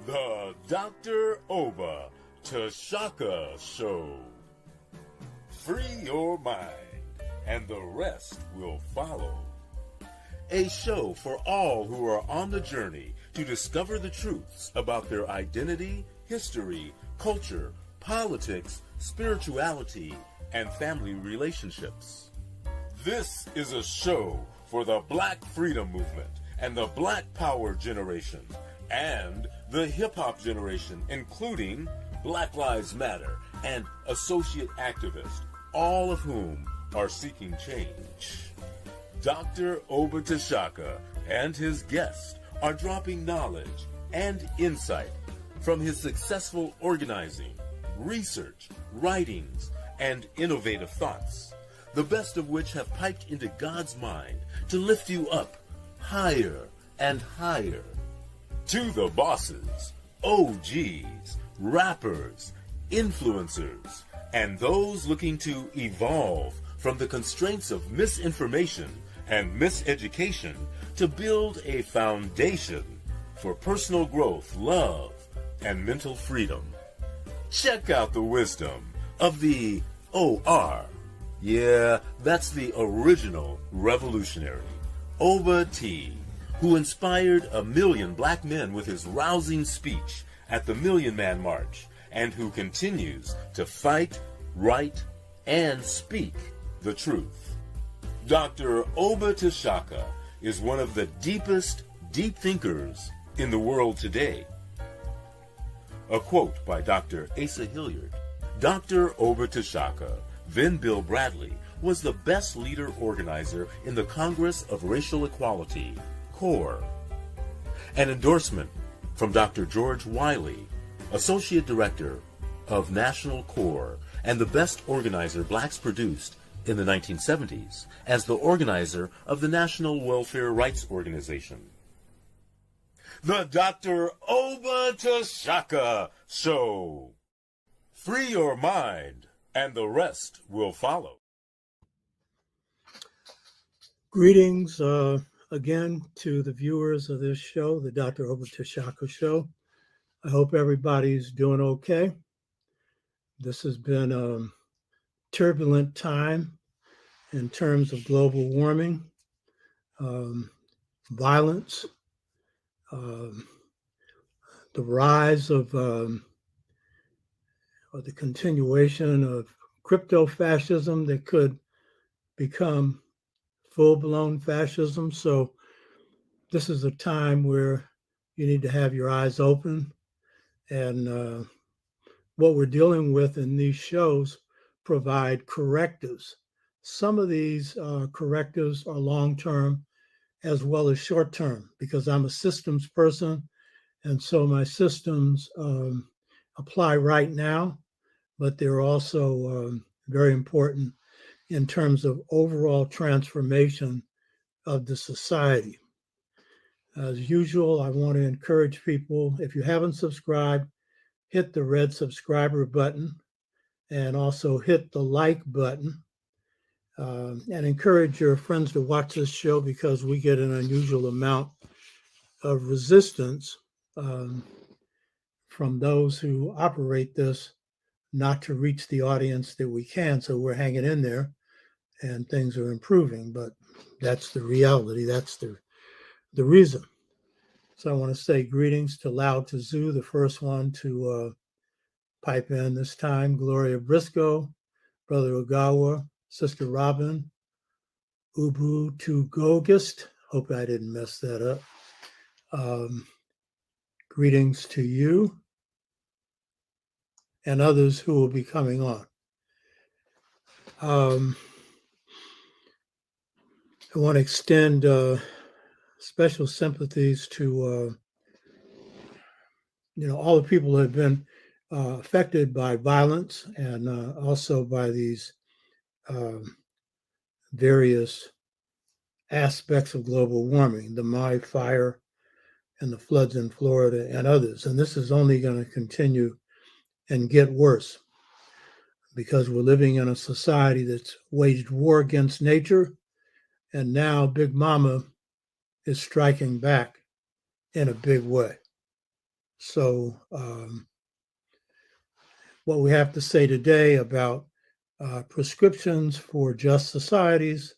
The Dr. Oba Tashaka Show. Free your mind, and the rest will follow. A show for all who are on the journey to discover the truths about their identity, history, culture, politics, spirituality, and family relationships. This is a show for the Black Freedom Movement and the Black Power generation and the hip-hop generation, including Black Lives Matter and associate activists, all of whom are seeking change. Dr. Oba Tashaka and his guests are dropping knowledge and insight from his successful organizing, research, writings, and innovative thoughts, the best of which have piped into God's mind to lift you up higher and higher. To the bosses, OGs, rappers, influencers, and those looking to evolve from the constraints of misinformation and miseducation to build a foundation for personal growth, love, and mental freedom. Check out the wisdom of the OR. Yeah, that's the original revolutionary, Oba T, who inspired 1 million black men with his rousing speech at the Million Man March, and who continues to fight, write, and speak the truth. Dr. Oba Tashaka is one of the deepest deep thinkers in the world today. A quote by Dr. Asa Hilliard. Dr. Oba Tashaka, then Bill Bradley, was the best leader organizer in the Congress of Racial Equality, CORE. An endorsement from Dr. George Wiley, Associate Director of National CORE and the best organizer blacks produced in the 1970s as the organizer of the National Welfare Rights Organization. The Dr. Oba Tashaka Show. Free your mind, and the rest will follow. Greetings again to the viewers of this show, the Dr. Oba Tashaka Show. I hope everybody's doing okay. This has been a turbulent time in terms of global warming, violence, the rise of or the continuation of crypto-fascism that could become full-blown fascism. So this is a time where you need to have your eyes open. And what we're dealing with in these shows provide correctives. Some of these correctives are long-term as well as short-term, because I'm a systems person. And so my systems apply right now, but they're also very important in terms of overall transformation of the society. As usual, I want to encourage people, if you haven't subscribed, hit the red subscriber button and also hit the like button, and encourage your friends to watch this show, because we get an unusual amount of resistance from those who operate this not to reach the audience that we can. So we're hanging in there and things are improving, but that's the reality. That's the reason. So I want to say greetings to Lao Tzu, the first one to pipe in this time. Gloria Briscoe, Brother Ogawa, Sister Robin, Ubu Tugogist. Hope I didn't mess that up. Greetings to you and others who will be coming on. I want to extend special sympathies to all the people who have been affected by violence, and also by these various aspects of global warming, the Mai fire and the floods in Florida and others. And this is only going to continue and get worse, because we're living in a society that's waged war against nature, and now Big Mama is striking back in a big way. So what we have to say today about prescriptions for just societies,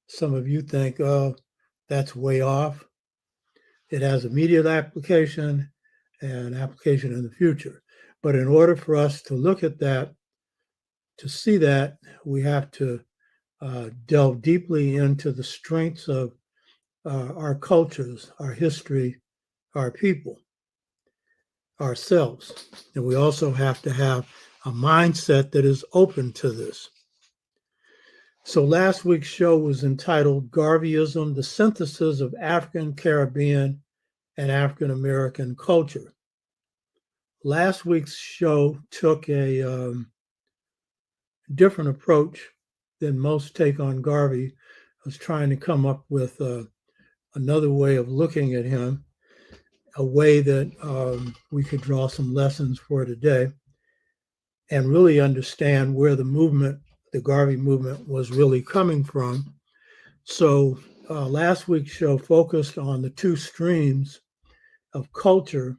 some of you think, oh, that's way off. It has immediate application and application in the future. But in order for us to look at that, to see that, we have to delve deeply into the strengths of our cultures, our history, our people, ourselves. And we also have to have a mindset that is open to this. So last week's show was entitled Garveyism, the Synthesis of African, Caribbean, and African American Culture. Last week's show took a different approach than most take on Garvey. I was trying to come up with another way of looking at him, a way that we could draw some lessons for today and really understand where the movement, the Garvey movement, was really coming from. So last week's show focused on the two streams of culture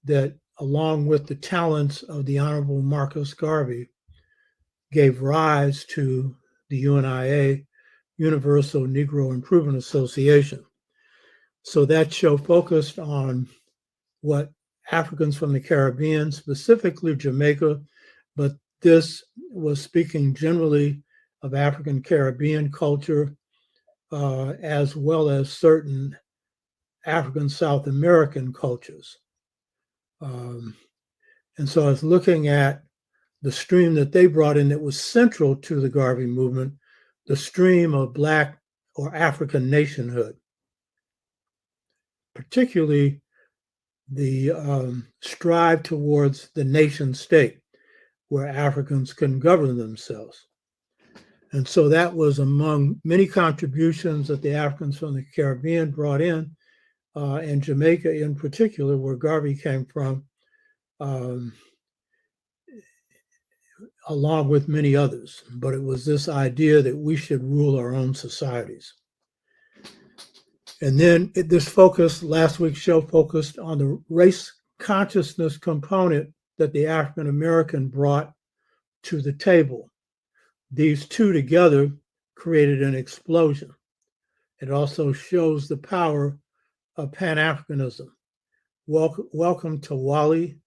that, along with the talents of the Honorable Marcus Garvey, gave rise to the UNIA, Universal Negro Improvement Association. So that show focused on what Africans from the Caribbean, specifically Jamaica, but this was speaking generally of African Caribbean culture, as well as certain African South American cultures. And so I was looking at the stream that they brought in that was central to the Garvey movement, the stream of Black or African nationhood, particularly the strive towards the nation state where Africans can govern themselves. And so that was among many contributions that the Africans from the Caribbean brought in, and Jamaica in particular, where Garvey came from, along with many others. But it was this idea that we should rule our own societies. And then this focus, last week's show focused on the race consciousness component that the African American brought to the table. These two together created an explosion. It also shows the power of Pan-Africanism. Welcome to Wally,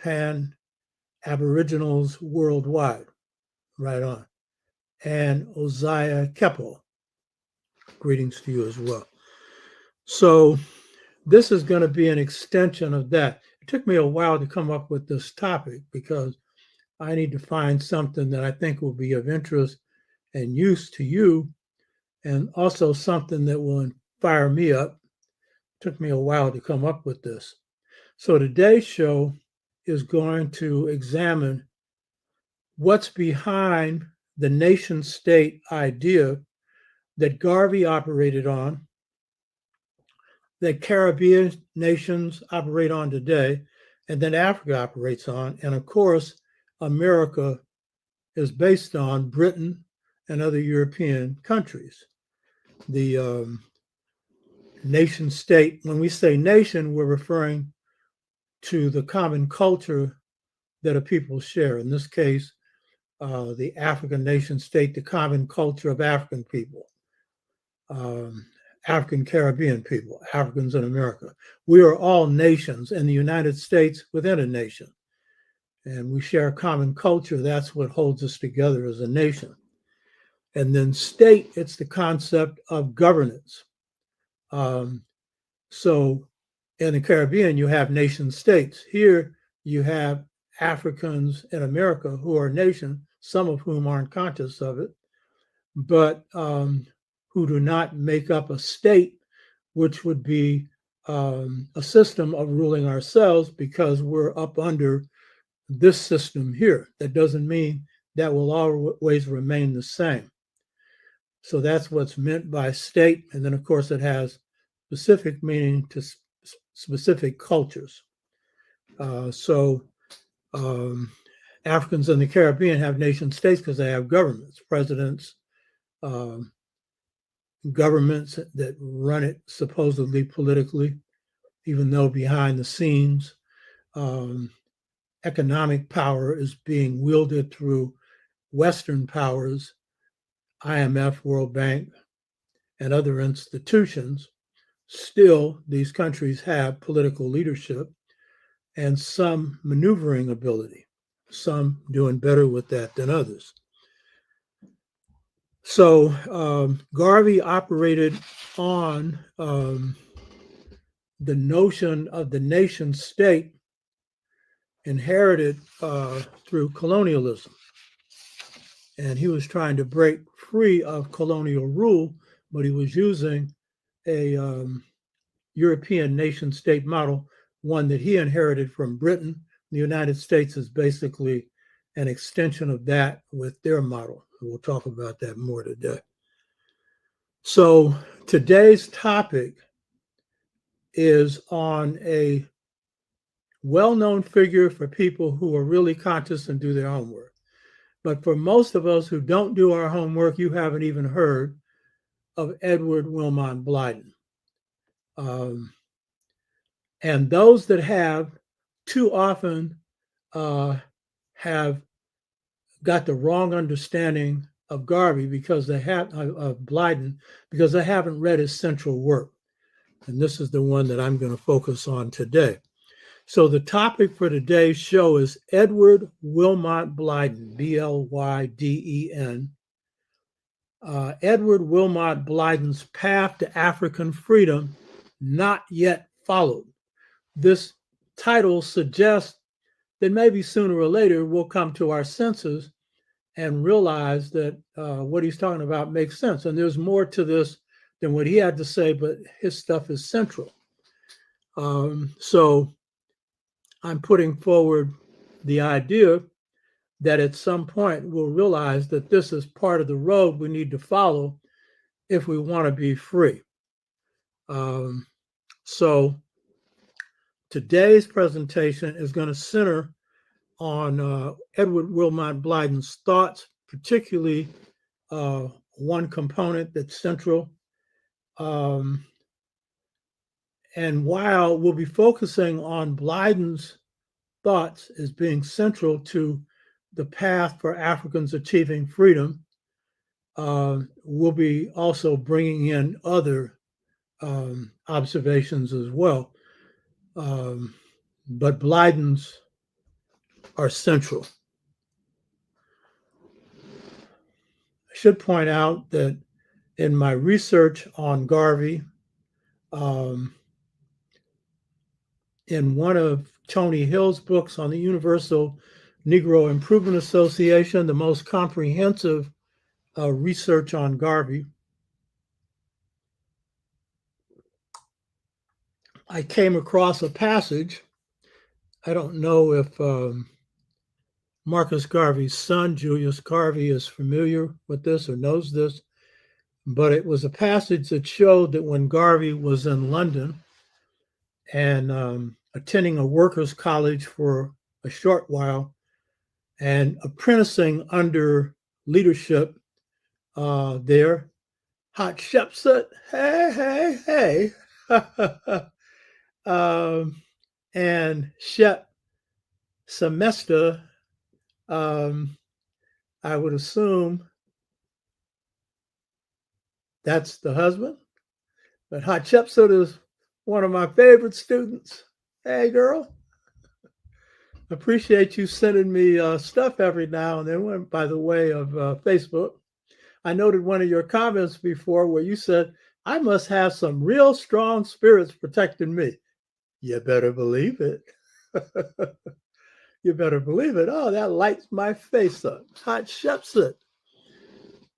Pan-Aboriginals Worldwide. Right on. And Oziah Keppel. Greetings to you as well. So this is going to be an extension of that. It took me a while to come up with this topic because I need to find something that I think will be of interest and use to you, and also something that will fire me up. It took me a while to come up with this. So today's show is going to examine what's behind the nation state idea that Garvey operated on, that Caribbean nations operate on today, and that Africa operates on. And of course, America is based on Britain and other European countries. The nation state, when we say nation, we're referring to the common culture that a people share. In this case, the African nation state, the common culture of African people. African Caribbean people, Africans in America. We are all nations in the United States within a nation. And we share a common culture. That's what holds us together as a nation. And then state, it's the concept of governance. So in the Caribbean, you have nation states. Here, you have Africans in America who are nations, some of whom aren't conscious of it, but who do not make up a state, which would be a system of ruling ourselves because we're up under this system here. That doesn't mean that will always remain the same. So that's what's meant by state. And then, of course, it has specific meaning to specific cultures. Africans in the Caribbean have nation states because they have governments, presidents, governments that run it supposedly politically. even though behind the scenes, economic power is being wielded through Western powers, IMF, World Bank, and other institutions. Still, these countries have political leadership and some maneuvering ability, some doing better with that than others. So Garvey operated on the notion of the nation state inherited through colonialism. And he was trying to break free of colonial rule, but he was using a European nation state model, one that he inherited from Britain. The United States is basically an extension of that with their model. We'll talk about that more today. So today's topic is on a well-known figure for people who are really conscious and do their homework. But for most of us who don't do our homework, you haven't even heard of Edward Wilmont Blyden. And those that have too often have got the wrong understanding of Garvey because they have of Blyden because they haven't read his central work. And this is the one that I'm going to focus on today. So the topic for today's show is Edward Wilmont Blyden, B-L-Y-D-E-N. Edward Wilmont Blyden's Path to African Freedom, Not Yet Followed. This title suggests that maybe sooner or later we'll come to our senses and realize that what he's talking about makes sense. And there's more to this than what he had to say, but his stuff is central. So I'm putting forward the idea that at some point we'll realize that this is part of the road we need to follow if we want to be free. So today's presentation is going to center on Edward Wilmont Blyden's thoughts, particularly one component that's central. And while we'll be focusing on Blyden's thoughts as being central to the path for Africans achieving freedom, we'll be also bringing in other observations as well. But Blyden's are central. I should point out that in my research on Garvey, in one of Tony Hill's books on the Universal Negro Improvement Association, the most comprehensive research on Garvey, I came across a passage. I don't know if Marcus Garvey's son, Julius Garvey, is familiar with this or knows this, but it was a passage that showed that when Garvey was in London and attending a workers' college for a short while and apprenticing under leadership there, Hatshepsut, hey, and Shep Semester, I would assume that's the husband, but Hatshepsut is one of my favorite students. Hey, girl. Appreciate you sending me stuff every now and then, by the way of Facebook. I noted one of your comments before where you said, I must have some real strong spirits protecting me. You better believe it. You better believe it. Oh, that lights my face up. Hatshepsut.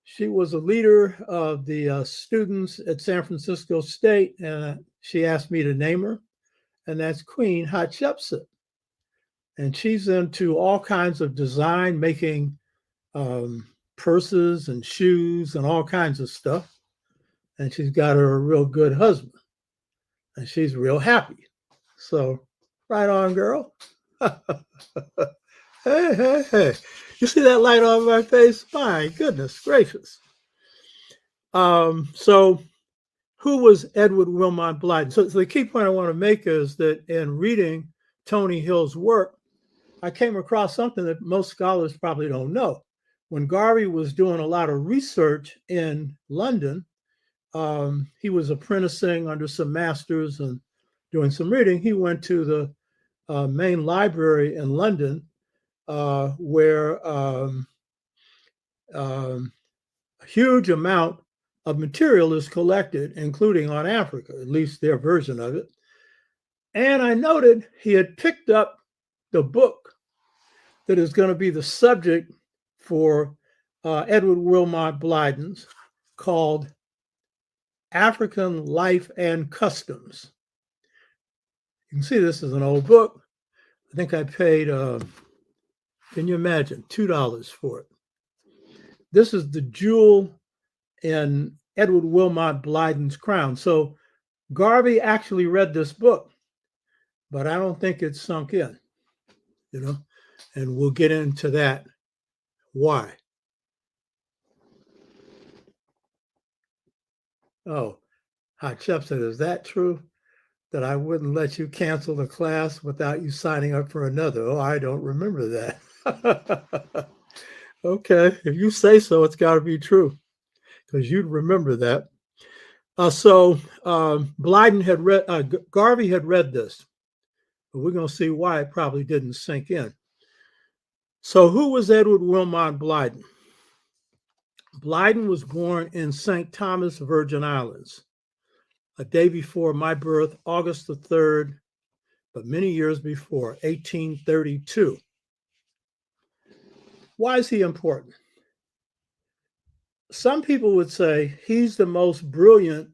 She was a leader of the students at San Francisco State, and she asked me to name her, and that's Queen Hatshepsut. And she's into all kinds of design, making purses and shoes and all kinds of stuff. And she's got her a real good husband, and she's real happy. So, right on, girl. Hey. You see that light on my face? My goodness gracious. So who was Edward Wilmont Blyden? So the key point I want to make is that in reading Tony Hill's work, I came across something that most scholars probably don't know. When Garvey was doing a lot of research in London, he was apprenticing under some masters and doing some reading. He went to the main library in London, where a huge amount of material is collected, including on Africa, at least their version of it. And I noted he had picked up the book that is going to be the subject for Edward Wilmont Blyden's, called African Life and Customs. You can see this is an old book. I think I paid, can you imagine, $2 for it. This is the jewel in Edward Wilmont Blyden's crown. So Garvey actually read this book, but I don't think it sunk in, and we'll get into that. Why? Oh, Hot Chef said, is that true? That I wouldn't let you cancel the class without you signing up for another? Oh, I don't remember that. Okay, if you say so, it's got to be true, because you'd remember that. Blyden had read, Garvey had read this, but we're going to see why it probably didn't sink in. So who was Edward Wilmont Blyden? Blyden was born in St. Thomas, Virgin Islands, a day before my birth, August the 3rd, but many years before, 1832. Why is he important? Some people would say he's the most brilliant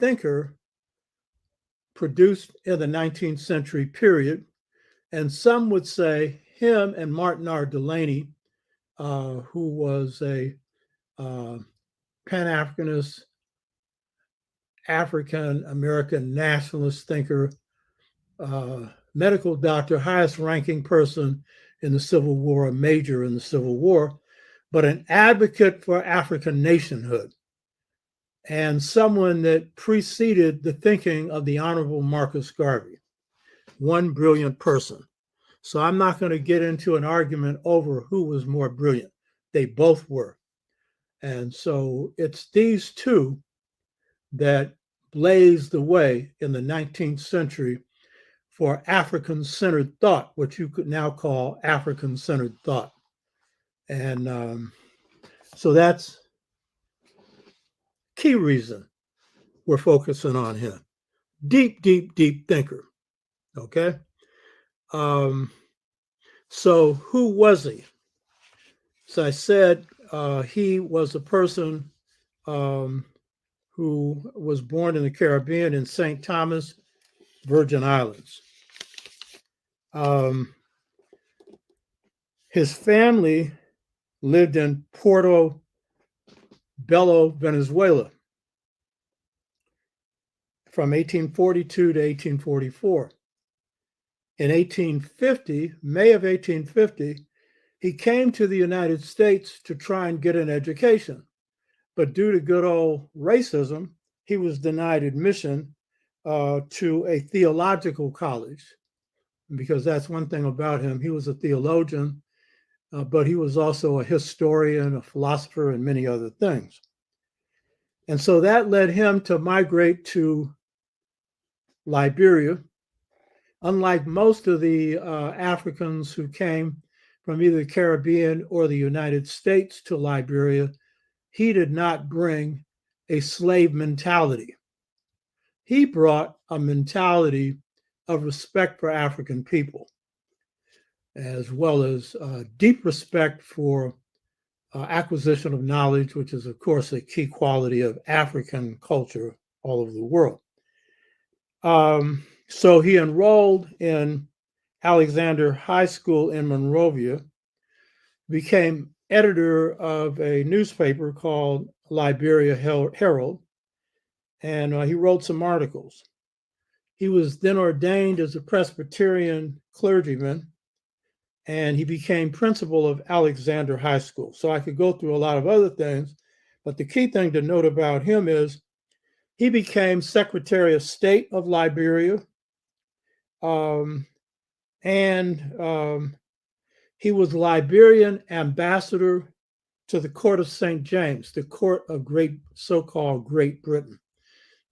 thinker produced in the 19th century period. And some would say him and Martin R. Delaney, who was a Pan-Africanist, African-American nationalist thinker, medical doctor, highest ranking person in the Civil War, a major in the Civil War, but an advocate for African nationhood, and someone that preceded the thinking of the Honorable Marcus Garvey, one brilliant person. So I'm not going to get into an argument over who was more brilliant. They both were. And so it's these two that blazed the way in the 19th century for African-centered thought, what you could now call African-centered thought. And so that's key reason we're focusing on him. Deep, deep, deep thinker. Okay. So who was he? So I said he was a person who was born in the Caribbean in St. Thomas, Virgin Islands. His family lived in Puerto Bello, Venezuela, from 1842 to 1844. In 1850, May of 1850, he came to the United States to try and get an education. But due to good old racism, he was denied admission to a theological college, because that's one thing about him. He was a theologian, but he was also a historian, a philosopher, and many other things. And so that led him to migrate to Liberia. Unlike most of the Africans who came from either the Caribbean or the United States to Liberia, he did not bring a slave mentality. He brought a mentality of respect for African people, as well as deep respect for acquisition of knowledge, which is, of course, a key quality of African culture all over the world. So he enrolled in Alexander High School in Monrovia, became editor of a newspaper called Liberia Herald, and he wrote some articles. He was then ordained as a Presbyterian clergyman, and he became principal of Alexander High School. So I could go through a lot of other things, but the key thing to note about him is He became Secretary of State of Liberia, and he was Liberian ambassador to the Court of St. James, the court of so-called Great Britain.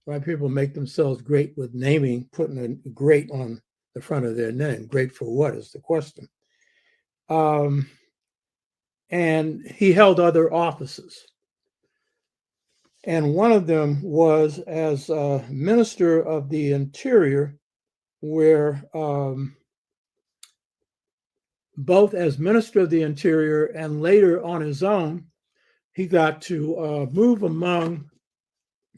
Why people make themselves great with naming, putting a great on the front of their name. Great for what is the question. And he held other offices. And one of them was as Minister of the Interior, where both as Minister of the Interior and later on his own, he got to move among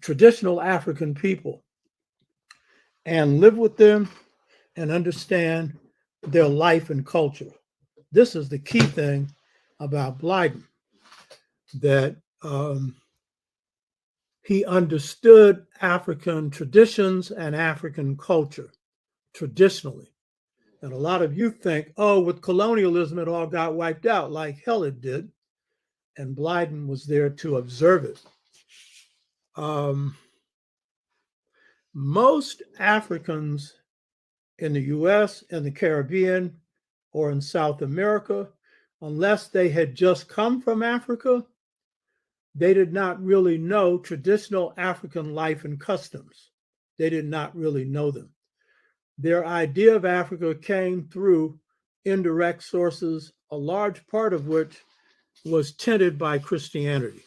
traditional African people and live with them and understand their life and culture. This is the key thing about Blyden, that he understood African traditions and African culture traditionally. And a lot of you think, oh, with colonialism, it all got wiped out. Like hell it did. And Blyden was there to observe it. Most Africans in the US and the Caribbean or in South America, unless they had just come from Africa, they did not really know traditional African life and customs. They did not really know them. Their idea of Africa came through indirect sources, a large part of which was tinted by Christianity.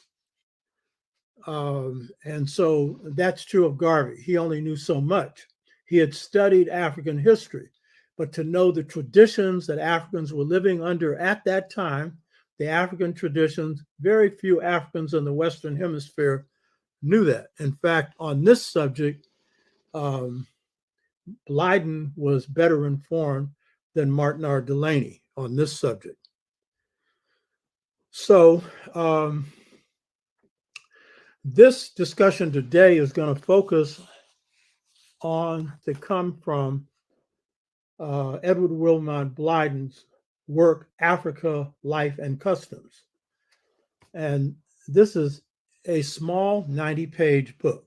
And so that's true of Garvey. He only knew so much. He had studied African history, but to know the traditions that Africans were living under at that time, the African traditions, very few Africans in the Western Hemisphere knew that. In fact, on this subject, Blyden was better informed than Martin R. Delaney on this subject. So this discussion today is going to focus on to come from Edward Wilmont Blyden's work, Africa, Life and Customs. And this is a small 90-page book.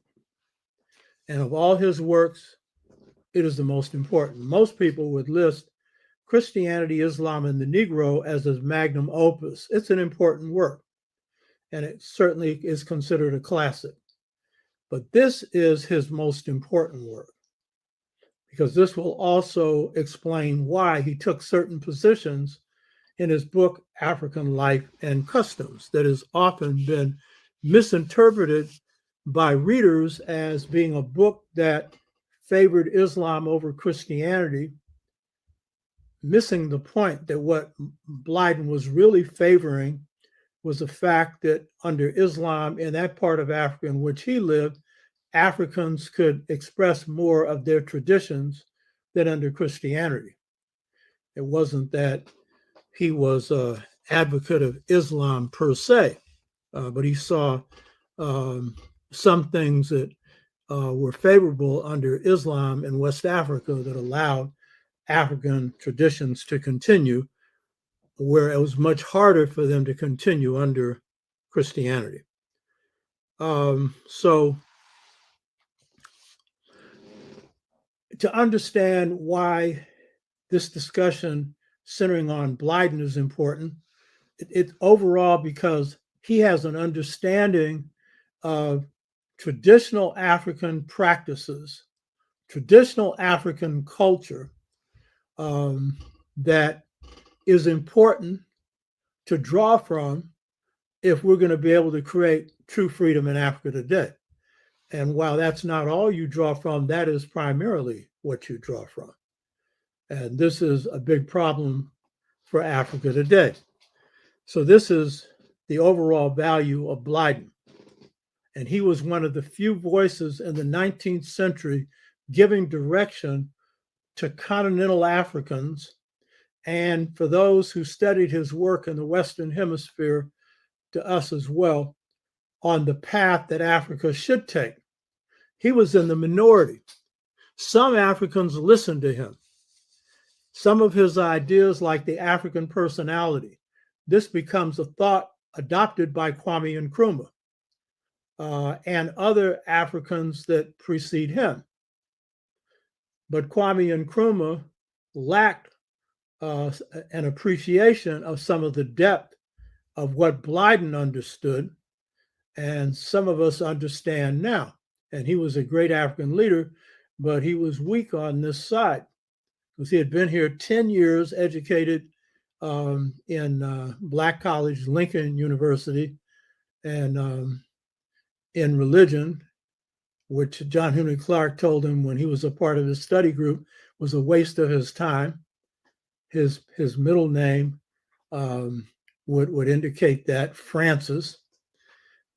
And of all his works, it is the most important. Most people would list Christianity, Islam, and the Negro as his magnum opus. It's an important work, and it certainly is considered a classic. But this is his most important work, because this will also explain why he took certain positions in his book, African Life and Customs, that has often been misinterpreted by readers as being a book that favored Islam over Christianity, missing the point that what Blyden was really favoring was the fact that under Islam, in that part of Africa in which he lived, Africans could express more of their traditions than under Christianity. It wasn't that he was an advocate of Islam per se, but he saw some things that were favorable under Islam in West Africa that allowed African traditions to continue, where it was much harder for them to continue under Christianity. So to understand why this discussion centering on Blyden is important, it's overall because he has an understanding of traditional African practices, traditional African culture that is important to draw from if we're going to be able to create true freedom in Africa today. And while that's not all you draw from, that is primarily what you draw from. And this is a big problem for Africa today. So this is the overall value of Blyden. And he was one of the few voices in the 19th century giving direction to continental Africans, and for those who studied his work in the Western Hemisphere, to us as well, on the path that Africa should take. He was in the minority. Some Africans listened to him. Some of his ideas, like the African personality, this becomes a thought adopted by Kwame Nkrumah. and other Africans that precede him. But Kwame Nkrumah lacked an appreciation of some of the depth of what Blyden understood, and some of us understand now. And he was a great African leader, but he was weak on this side because he had been here 10 years, educated in Black College, Lincoln University, and in religion, which John Henry Clark told him when he was a part of his study group was a waste of his time. His middle name would indicate that, Francis.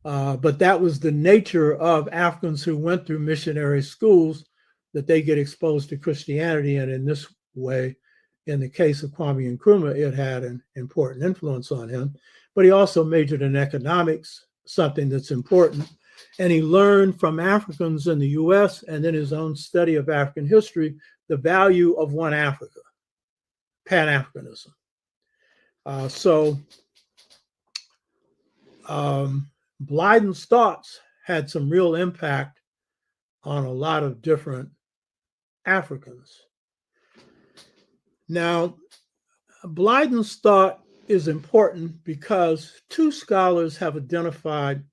But that was the nature of Africans who went through missionary schools, that they get exposed to Christianity. And in this way, in the case of Kwame Nkrumah, it had an important influence on him. But he also majored in economics, something that's important. And he learned from Africans in the US and then his own study of African history, the value of one Africa, Pan-Africanism. Blyden's thoughts had some real impact on a lot of different Africans. Now, Blyden's thought is important because two scholars have identified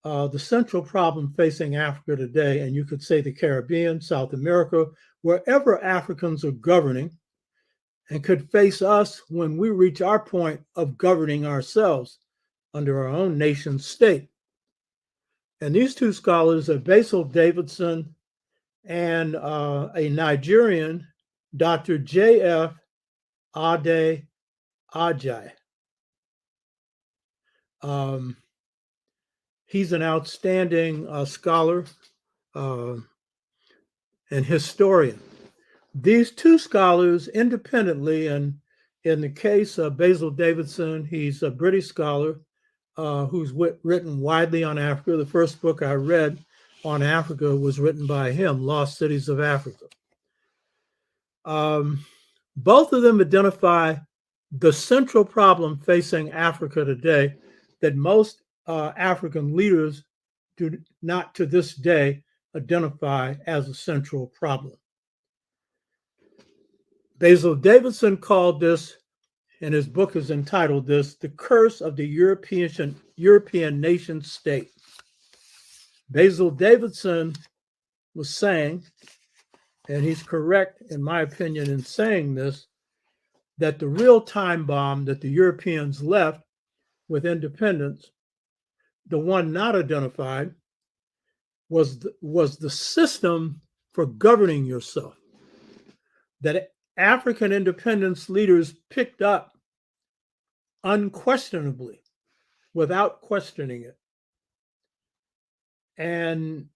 the central problem facing Africa today, and you could say the Caribbean, South America, wherever Africans are governing, and could face us when we reach our point of governing ourselves under our own nation state. And these two scholars are Basil Davidson and a Nigerian, Dr. J.F. Ade Ajayi. He's an outstanding scholar and historian. These two scholars independently, and in the case of Basil Davidson, he's a British scholar who's written widely on Africa. The first book I read on Africa was written by him, Lost Cities of Africa. Both of them identify the central problem facing Africa today that most African leaders do not to this day identify as a central problem. Basil Davidson called this, and his book is entitled this, The Curse of the European Nation State. Basil Davidson was saying, and he's correct in my opinion in saying this, that the real time bomb that the Europeans left with independence, the one not identified, was the system for governing yourself that African independence leaders picked up unquestionably, without questioning it. And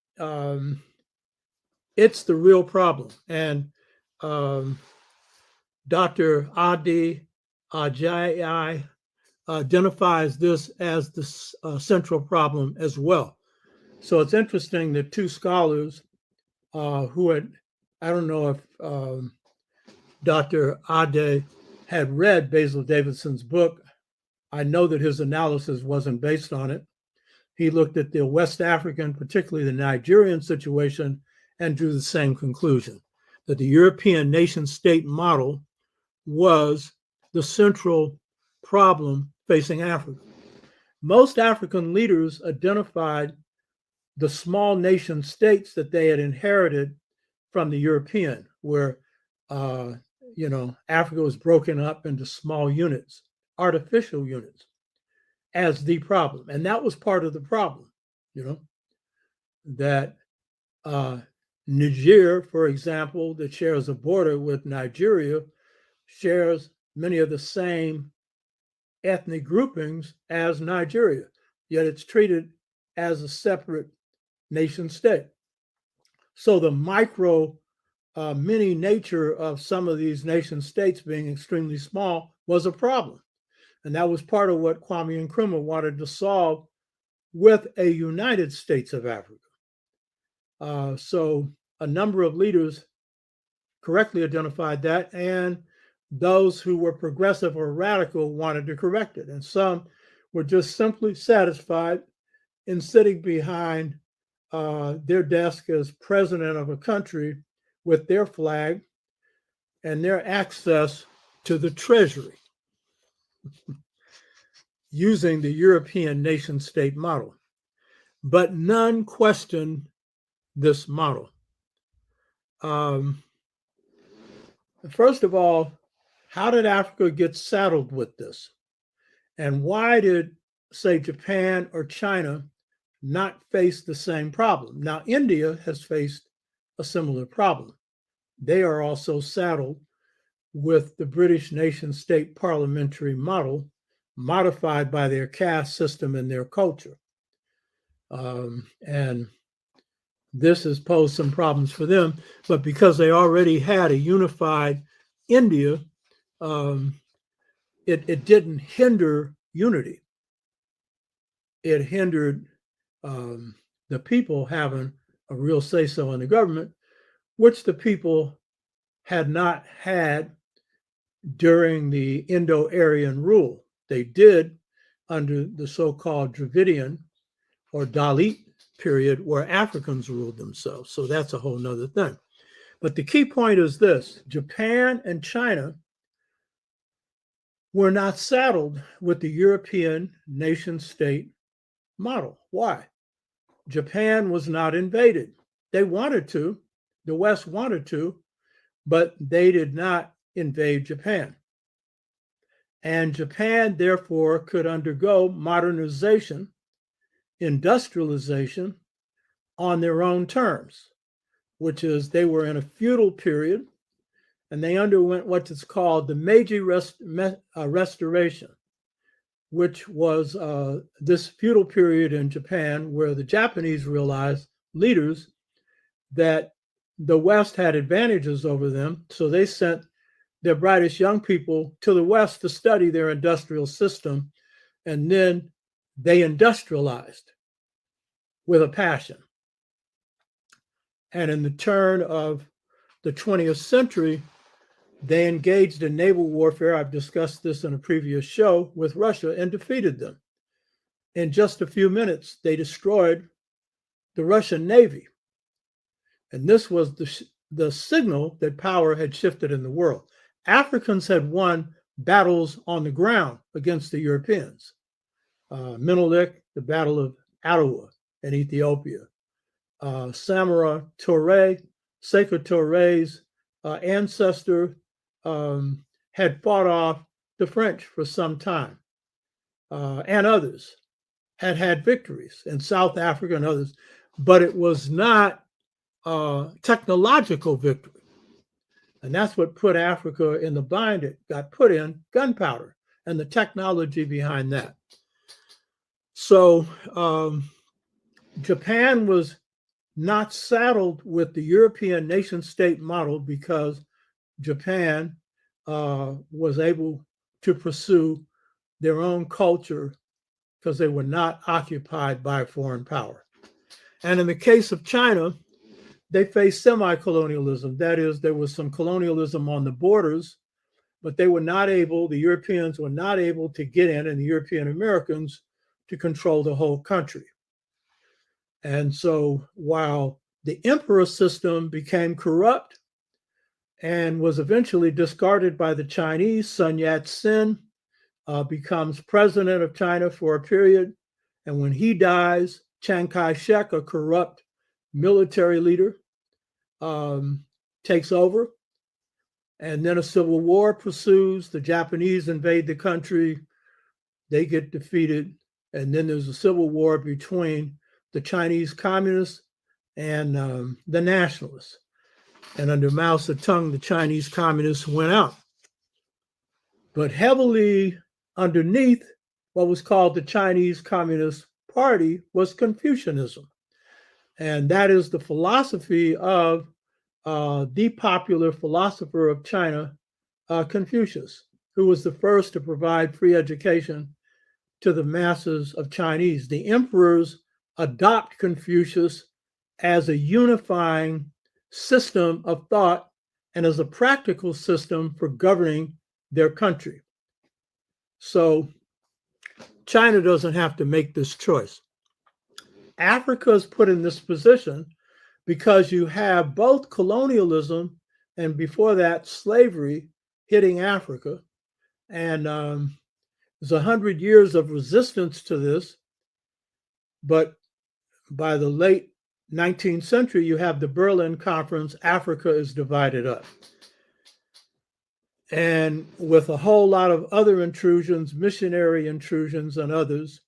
it's the real problem. And Dr. Ade Ajayi identifies this as the central problem as well. So it's interesting that two scholars who had, I don't know if Dr. Ade had read Basil Davidson's book. I know that his analysis wasn't based on it. He looked at the West African, particularly the Nigerian situation, and drew the same conclusion, that the European nation-state model was the central problem facing Africa. Most African leaders identified the small nation states that they had inherited from the European, where Africa was broken up into small units, artificial units, as the problem. And that was part of the problem, that Niger, for example, that shares a border with Nigeria, shares many of the same ethnic groupings as Nigeria, yet it's treated as a separate nation state. So the mini nature of some of these nation states being extremely small was a problem. And that was part of what Kwame Nkrumah wanted to solve with a United States of Africa. So a number of leaders correctly identified that, and those who were progressive or radical wanted to correct it. And some were just simply satisfied in sitting behind their desk as president of a country with their flag and their access to the treasury using the European nation state model. But none questioned this model. First of all, how did Africa get saddled with this? And why did, say, Japan or China not face the same problem? Now, India has faced a similar problem. They are also saddled with the British nation state parliamentary model, modified by their caste system and their culture. And this has posed some problems for them, but because they already had a unified India, it didn't hinder unity. It hindered the people having a real say-so in the government, which the people had not had during the Indo-Aryan rule. They did under the so-called Dravidian or Dalit period where Africans ruled themselves. So that's a whole nother thing. But the key point is this: Japan and China were not saddled with the European nation state model. Why? Japan was not invaded. They wanted to, the West wanted to, but they did not invade Japan. And Japan, therefore, could undergo modernization, industrialization on their own terms, which is they were in a feudal period and they underwent what is called the Meiji Restoration, which was this feudal period in Japan where the Japanese realized, leaders, that the West had advantages over them. So they sent their brightest young people to the West to study their industrial system. And then they industrialized with a passion. And in the turn of the 20th century, they engaged in naval warfare. I've discussed this in a previous show with Russia and defeated them. In just a few minutes, they destroyed the Russian Navy. And this was the signal that power had shifted in the world. Africans had won battles on the ground against the Europeans. Menelik, the Battle of Adwa in Ethiopia. Samora Touré, Sekou Touré's ancestor, had fought off the French for some time, and others had had victories in South Africa and others, but it was not technological victory. And that's what put Africa in the bind. It got put in gunpowder and the technology behind that. So Japan was not saddled with the European nation state model because Japan was able to pursue their own culture because they were not occupied by foreign power. And in the case of China, they faced semi-colonialism. That is, there was some colonialism on the borders, but they were not able, the Europeans were not able to get in, and the European Americans to control the whole country. And so while the emperor system became corrupt and was eventually discarded by the Chinese, Sun Yat-sen becomes president of China for a period. And when he dies, Chiang Kai-shek, a corrupt military leader, takes over. And then a civil war pursues. The Japanese invade the country. They get defeated. And then there's a civil war between the Chinese communists and the nationalists. And under Mao Zedong, the Chinese communists went out. But heavily underneath what was called the Chinese Communist Party was Confucianism. And that is the philosophy of the popular philosopher of China, Confucius, who was the first to provide free education to the masses of Chinese. The emperors adopt Confucius as a unifying system of thought and as a practical system for governing their country. So China doesn't have to make this choice. Africa is put in this position because you have both colonialism and before that slavery hitting Africa. And there's 100 years of resistance to this. But by the late 19th century, you have the Berlin Conference, Africa is divided up. And with a whole lot of other intrusions, missionary intrusions and others,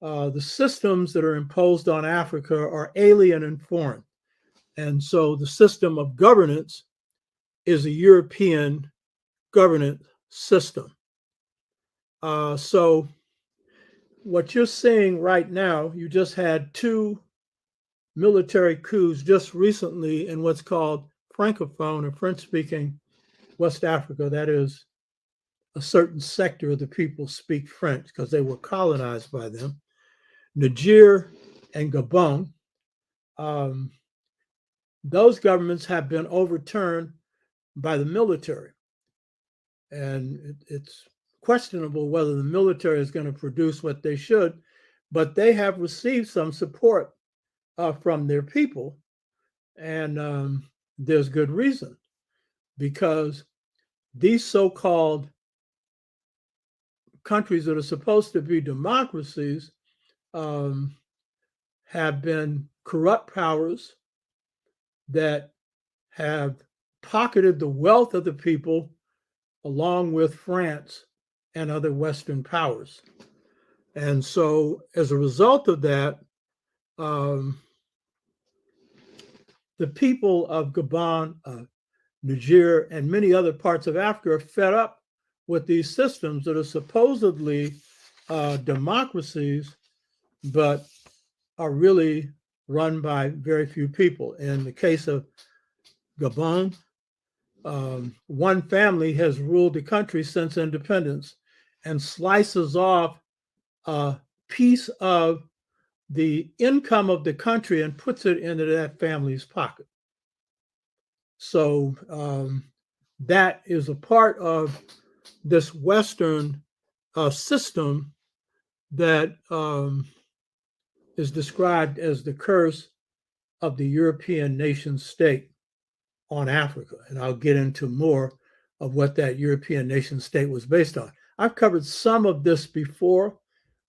the systems that are imposed on Africa are alien and foreign. And so the system of governance is a European governance system. So what you're seeing right now, you just had 2 military coups just recently in what's called Francophone or French-speaking West Africa. That is, a certain sector of the people speak French because they were colonized by them. Niger and Gabon, those governments have been overturned by the military. And it's questionable whether the military is going to produce what they should, but they have received some support from their people. And there's good reason, because these so-called countries that are supposed to be democracies have been corrupt powers that have pocketed the wealth of the people along with France and other Western powers. And so as a result of that, the people of Gabon, Niger, and many other parts of Africa are fed up with these systems that are supposedly democracies, but are really run by very few people. In the case of Gabon, one family has ruled the country since independence and slices off a piece of the income of the country and puts it into that family's pocket. So that is a part of this Western system that is described as the curse of the European nation state on Africa. And I'll get into more of what that European nation state was based on. I've covered some of this before,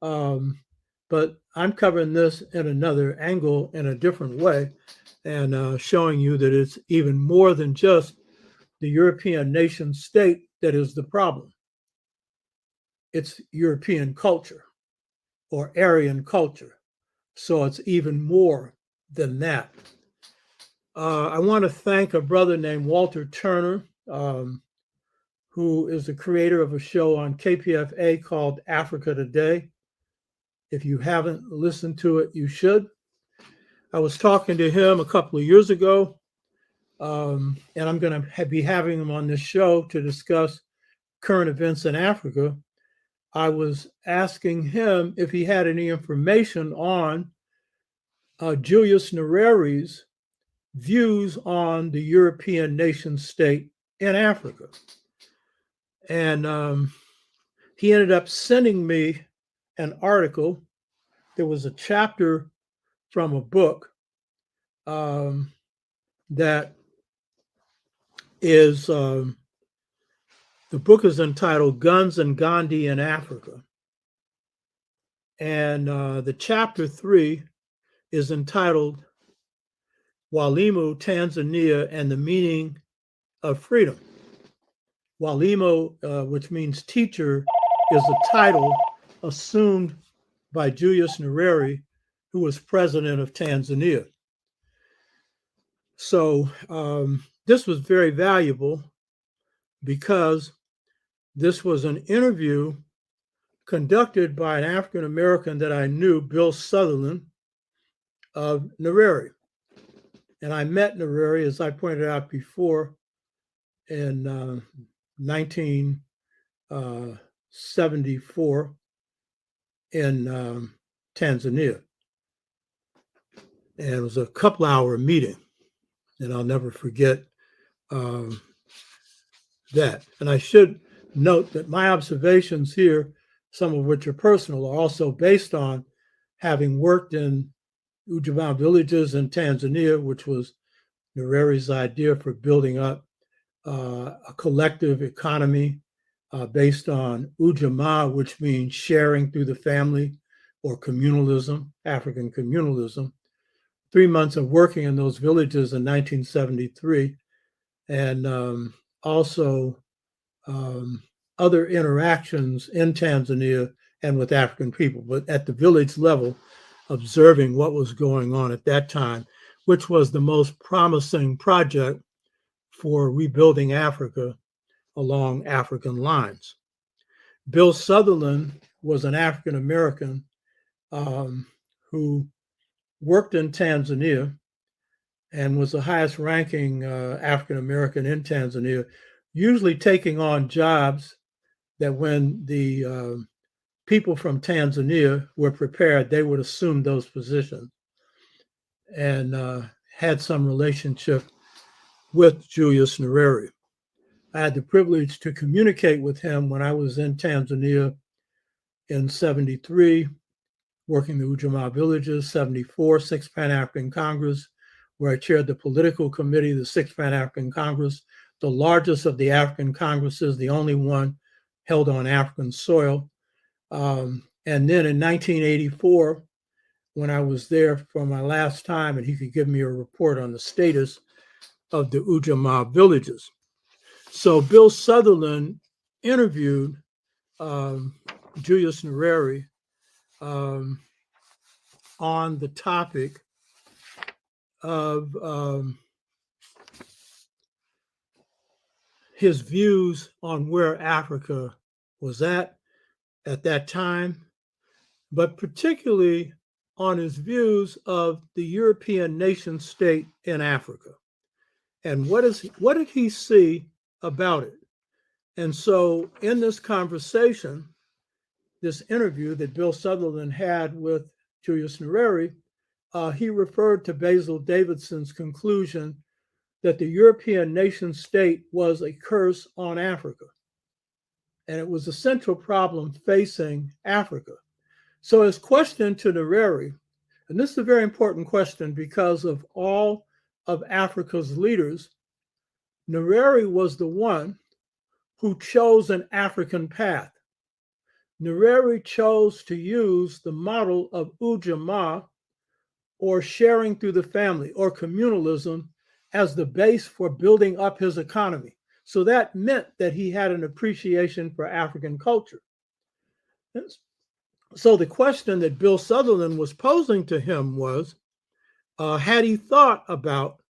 but I'm covering this in another angle in a different way and showing you that it's even more than just the European nation state that is the problem. It's European culture or Aryan culture. So it's even more than that. I want to thank a brother named Walter Turner, who is the creator of a show on KPFA called Africa Today. If you haven't listened to it, you should. I was talking to him a couple of years ago, and I'm going to be having him on this show to discuss current events in Africa. I was asking him if he had any information on Julius Nyereri's views on the European nation state in Africa. And he ended up sending me an article. There was a chapter from a book that is, the book is entitled Guns and Gandhi in Africa. And the chapter 3 is entitled Walimu, Tanzania, and the Meaning of Freedom. Walimu, which means teacher, is a title assumed by Julius Nyerere, who was president of Tanzania. So this was very valuable because this was an interview conducted by an African American that I knew, Bill Sutherland, of Nyerere. And I met Nyerere, as I pointed out before, in 1974 in Tanzania. And it was a couple-hour meeting, and I'll never forget that. And I should note that my observations here, some of which are personal, are also based on having worked in Ujamaa villages in Tanzania, which was Nyereri's idea for building up a collective economy based on Ujamaa, which means sharing through the family or communalism, African communalism. 3 months of working in those villages in 1973, and also other interactions in Tanzania and with African people, but at the village level, observing what was going on at that time, which was the most promising project for rebuilding Africa along African lines. Bill Sutherland was an African American who worked in Tanzania and was the highest ranking African American in Tanzania, usually taking on jobs that when the people from Tanzania were prepared, they would assume those positions, and had some relationship with Julius Nyerere. I had the privilege to communicate with him when I was in Tanzania in 73, working the Ujamaa villages, 74, Sixth Pan-African Congress, where I chaired the political committee of the Sixth Pan-African Congress, the largest of the African Congresses, the only one held on African soil. And then in 1984, when I was there for my last time, and he could give me a report on the status of the Ujamaa villages. So Bill Sutherland interviewed Julius Nyerere on the topic of his views on where Africa was at that time, but particularly on his views of the European nation state in Africa. And what did he see about it? And so in this conversation, this interview that Bill Sutherland had with Julius Nyerere, he referred to Basil Davidson's conclusion that the European nation state was a curse on Africa. And it was a central problem facing Africa. So his question to Nyerere, and this is a very important question because of all of Africa's leaders, Nyerere was the one who chose an African path. Nyerere chose to use the model of Ujamaa, or sharing through the family, or communalism, as the base for building up his economy. So that meant that he had an appreciation for African culture. So the question that Bill Sutherland was posing to him was, had he thought about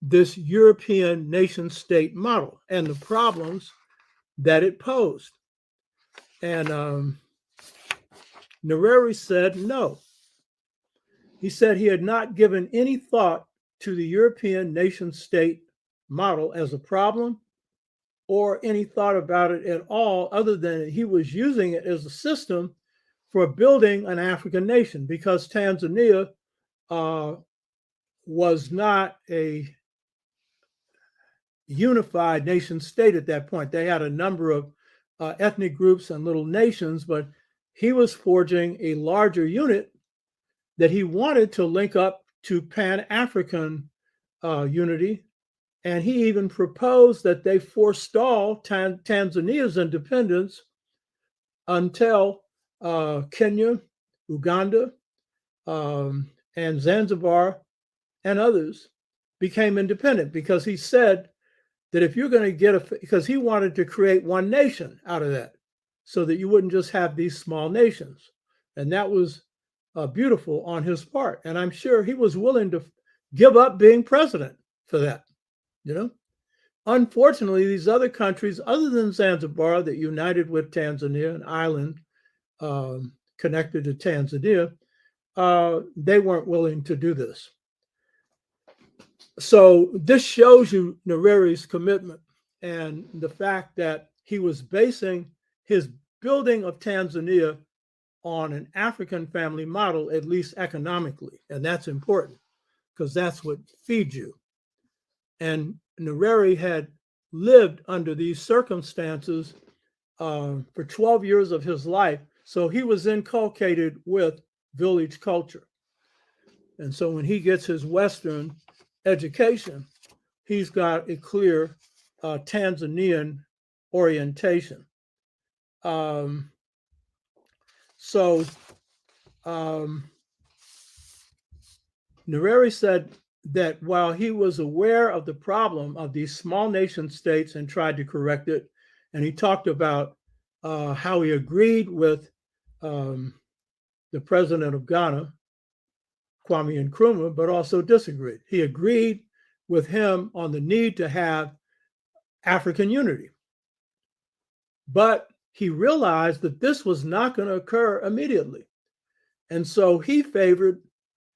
this European nation state model and the problems that it posed? And Nyerere said no. He said he had not given any thought to the European nation state model as a problem or any thought about it at all, other than he was using it as a system for building an African nation, because Tanzania was not a unified nation state at that point. They had a number of ethnic groups and little nations, but he was forging a larger unit that he wanted to link up to Pan-African unity. And he even proposed that they forestall Tanzania's independence until Kenya, Uganda, and Zanzibar and others became independent, because he said that if you're going to because he wanted to create one nation out of that, so that you wouldn't just have these small nations. And that was beautiful on his part. And I'm sure he was willing to give up being president for that, you know. Unfortunately, these other countries, other than Zanzibar, that united with Tanzania, an island connected to Tanzania, they weren't willing to do this. So this shows you Nyerere's commitment and the fact that he was basing his building of Tanzania on an African family model, at least economically. And that's important, because that's what feeds you. And Nyerere had lived under these circumstances for 12 years of his life. So he was inculcated with village culture. And so when he gets his Western education, he's got a clear Tanzanian orientation. So Nyerere said that while he was aware of the problem of these small nation states and tried to correct it, and he talked about how he agreed with the president of Ghana, Kwame Nkrumah, but also disagreed. He agreed with him on the need to have African unity. But he realized that this was not going to occur immediately. And so he favored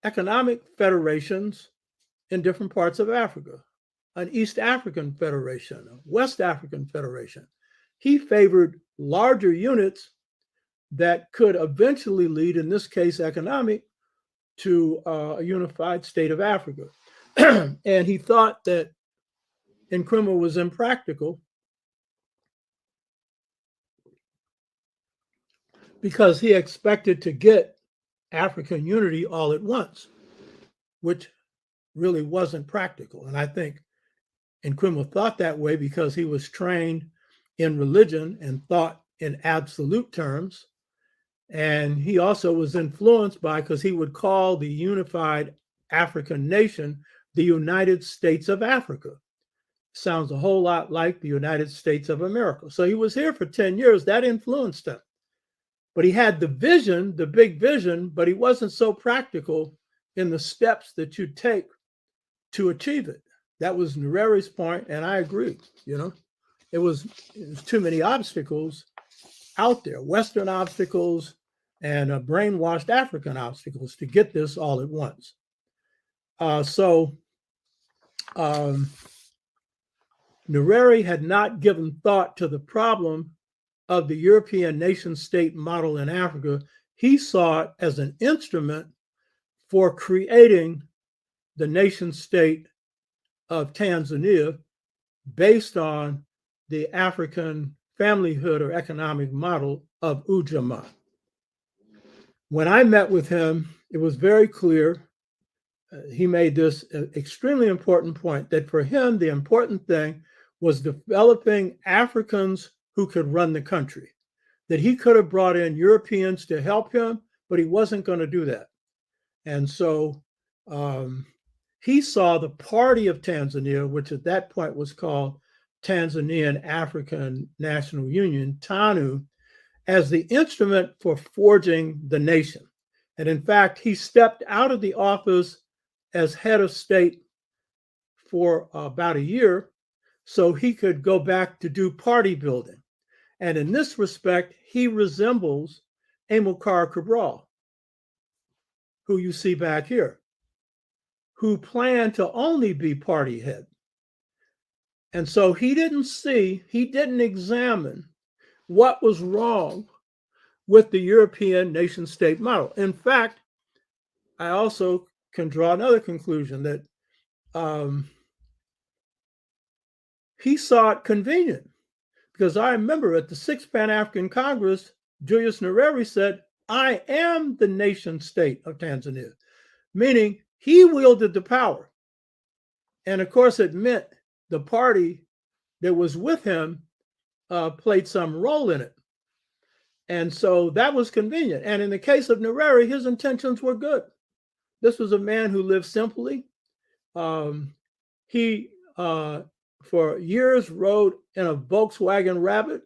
economic federations in different parts of Africa, an East African federation, a West African federation. He favored larger units that could eventually lead, in this case, economic, to a unified state of Africa. And he thought that Nkrumah was impractical because he expected to get African unity all at once, which really wasn't practical. And I think Nkrumah thought that way because he was trained in religion and thought in absolute terms. And he also was influenced by, because he would call the unified African nation the United States of Africa. Sounds a whole lot like the United States of America. So he was here for 10 years. That influenced him. But he had the vision, the big vision, but he wasn't so practical in the steps that you take to achieve it. That was Nyerere's point, and I agree. It was too many obstacles out there, Western obstacles and brainwashed African obstacles to get this all at once. Nyerere had not given thought to the problem of the European nation-state model in Africa. He saw it as an instrument for creating the nation-state of Tanzania based on the African familyhood or economic model of Ujamaa. When I met with him, it was very clear. He made this extremely important point that for him, the important thing was developing Africans who could run the country, that he could have brought in Europeans to help him, but he wasn't going to do that. And so he saw the Party of Tanzania, which at that point was called Tanzanian African National Union, TANU, as the instrument for forging the nation. And in fact, he stepped out of the office as head of state for about a year so he could go back to do party building. And in this respect, he resembles Amilcar Cabral, who you see back here, who planned to only be party head. And so he didn't examine what was wrong with the European nation-state model. In fact, I also can draw another conclusion that he saw it convenient, because I remember at the Sixth Pan-African Congress, Julius Nyerere said, "I am the nation-state of Tanzania," meaning he wielded the power. And of course, it meant the party that was with him played some role in it. And so that was convenient. And in the case of Nyerere, his intentions were good. This was a man who lived simply. He, for years, rode in a Volkswagen Rabbit.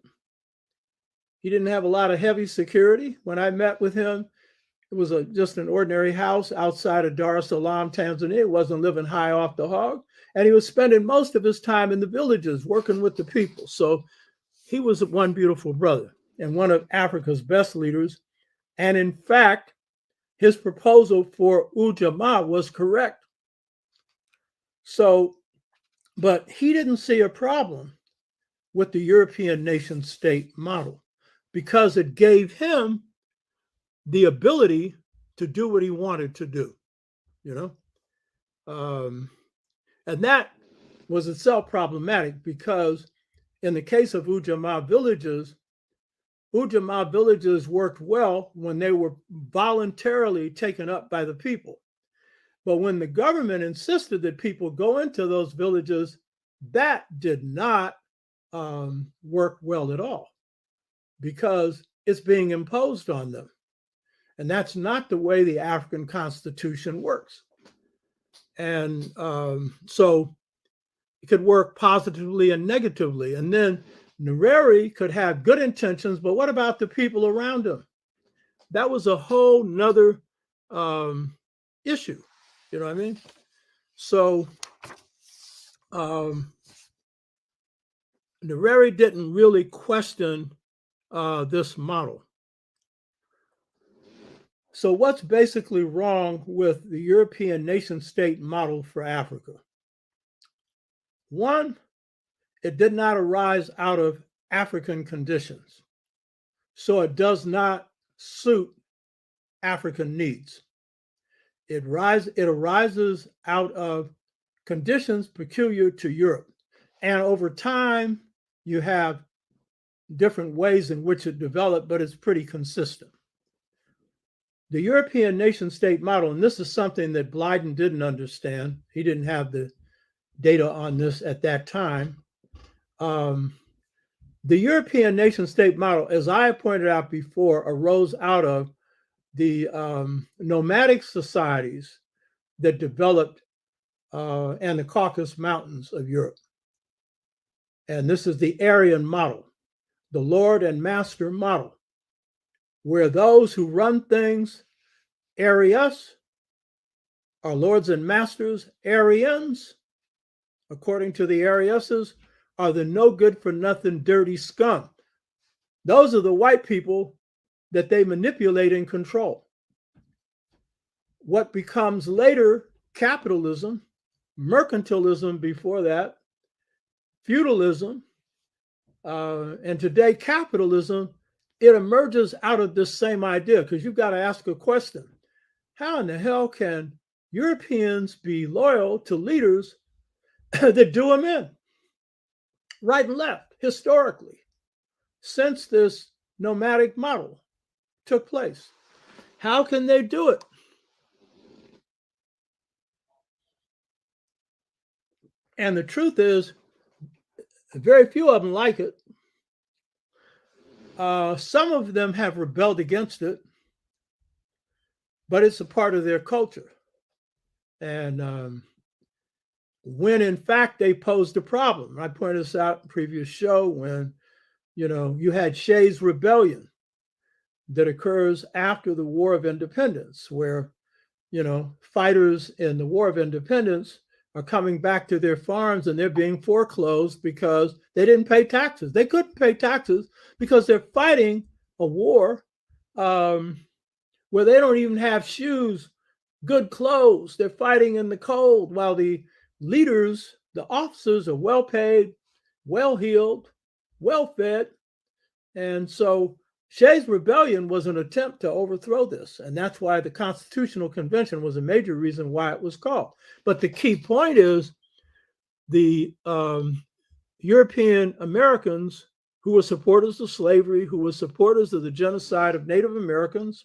He didn't have a lot of heavy security. When I met with him, it was just an ordinary house outside of Dar es Salaam, Tanzania. He wasn't living high off the hog. And he was spending most of his time in the villages working with the people. So he was one beautiful brother and one of Africa's best leaders. And in fact, his proposal for Ujamaa was correct. So, but he didn't see a problem with the European nation-state model because it gave him the ability to do what he wanted to do, and that was itself problematic because in the case of Ujamaa villages worked well when they were voluntarily taken up by the people. But when the government insisted that people go into those villages, that did not work well at all, because it's being imposed on them. And that's not the way the African Constitution works. And so it could work positively and negatively. And then Nyerere could have good intentions, but what about the people around him? That was a whole nother issue. You know what I mean? So Nyerere didn't really question this model. So what's basically wrong with the European nation-state model for Africa? One, it did not arise out of African conditions. So it does not suit African needs. It arises out of conditions peculiar to Europe. And over time, you have different ways in which it developed, but it's pretty consistent. The European nation-state model, and this is something that Blyden didn't understand. He didn't have the data on this at that time. The European nation-state model, as I pointed out before, arose out of the nomadic societies that developed in the Caucasus Mountains of Europe. And this is the Aryan model, the Lord and Master model, where those who run things, Arius, are lords and masters. Aryans, according to the Ariuses, are the no good for nothing dirty scum. Those are the white people that they manipulate and control. What becomes later capitalism, mercantilism before that, feudalism, and today capitalism, it emerges out of this same idea, because you've got to ask a question. How in the hell can Europeans be loyal to leaders that do them in? Right and left, historically, since this nomadic model took place. How can they do it? And the truth is, very few of them like it. Some of them have rebelled against it, but it's a part of their culture. And when in fact they posed a problem, I pointed this out in a previous show, when you had Shays' Rebellion that occurs after the War of Independence, where fighters in the War of Independence are coming back to their farms and they're being foreclosed because they didn't pay taxes. They couldn't pay taxes because they're fighting a war where they don't even have shoes, good clothes. They're fighting in the cold while the leaders, the officers, are well paid, well heeled, well fed. And so Shays' Rebellion was an attempt to overthrow this. And that's why the Constitutional Convention was a major reason why it was called. But the key point is the European Americans who were supporters of slavery, who were supporters of the genocide of Native Americans,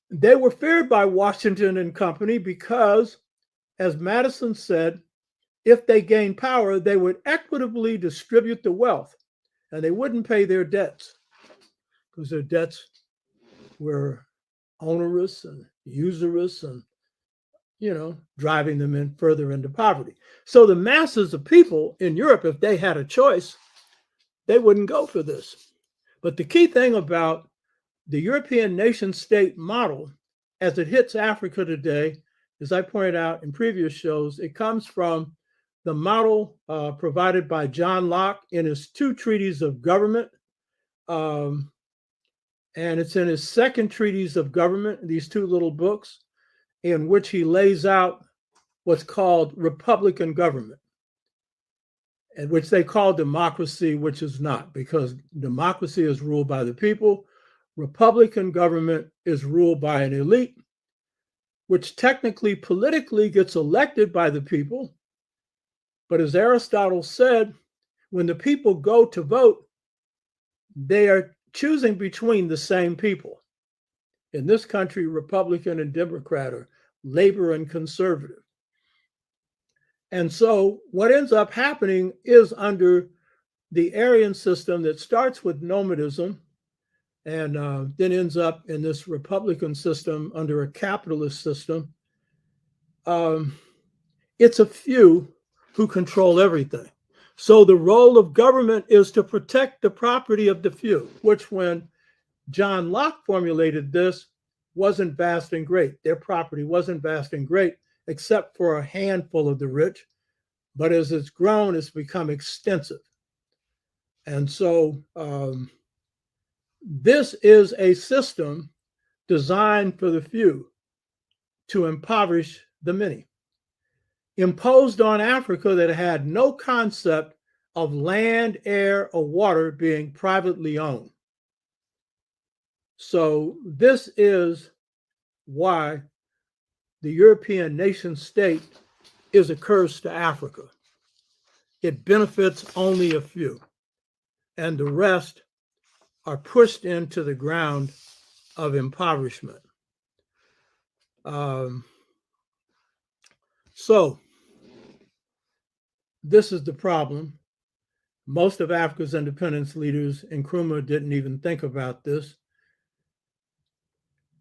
they were feared by Washington and company because, as Madison said, if they gained power, they would equitably distribute the wealth and they wouldn't pay their debts, because their debts were onerous and usurious and, driving them in further into poverty. So the masses of people in Europe, if they had a choice, they wouldn't go for this. But the key thing about the European nation-state model, as it hits Africa today, as I pointed out in previous shows, it comes from the model provided by John Locke in his 2 treatises of government. And it's in his 2nd treatise of government, these 2 little books, in which he lays out what's called republican government, and which they call democracy, which is not, because democracy is ruled by the people. Republican government is ruled by an elite, which technically, politically gets elected by the people. But as Aristotle said, when the people go to vote, they are choosing between the same people. In this country, Republican and Democrat are labor and conservative. And so what ends up happening is under the Aryan system that starts with nomadism and then ends up in this Republican system under a capitalist system, it's a few who control everything. So the role of government is to protect the property of the few, which when John Locke formulated this wasn't vast and great. Their property wasn't vast and great, except for a handful of the rich. But as it's grown, it's become extensive. And so this is a system designed for the few to impoverish the many, imposed on Africa that had no concept of land, air, or water being privately owned. So this is why the European nation state is a curse to Africa. It benefits only a few, and the rest are pushed into the ground of impoverishment. So this is the problem. Most of Africa's independence leaders, Nkrumah didn't even think about this.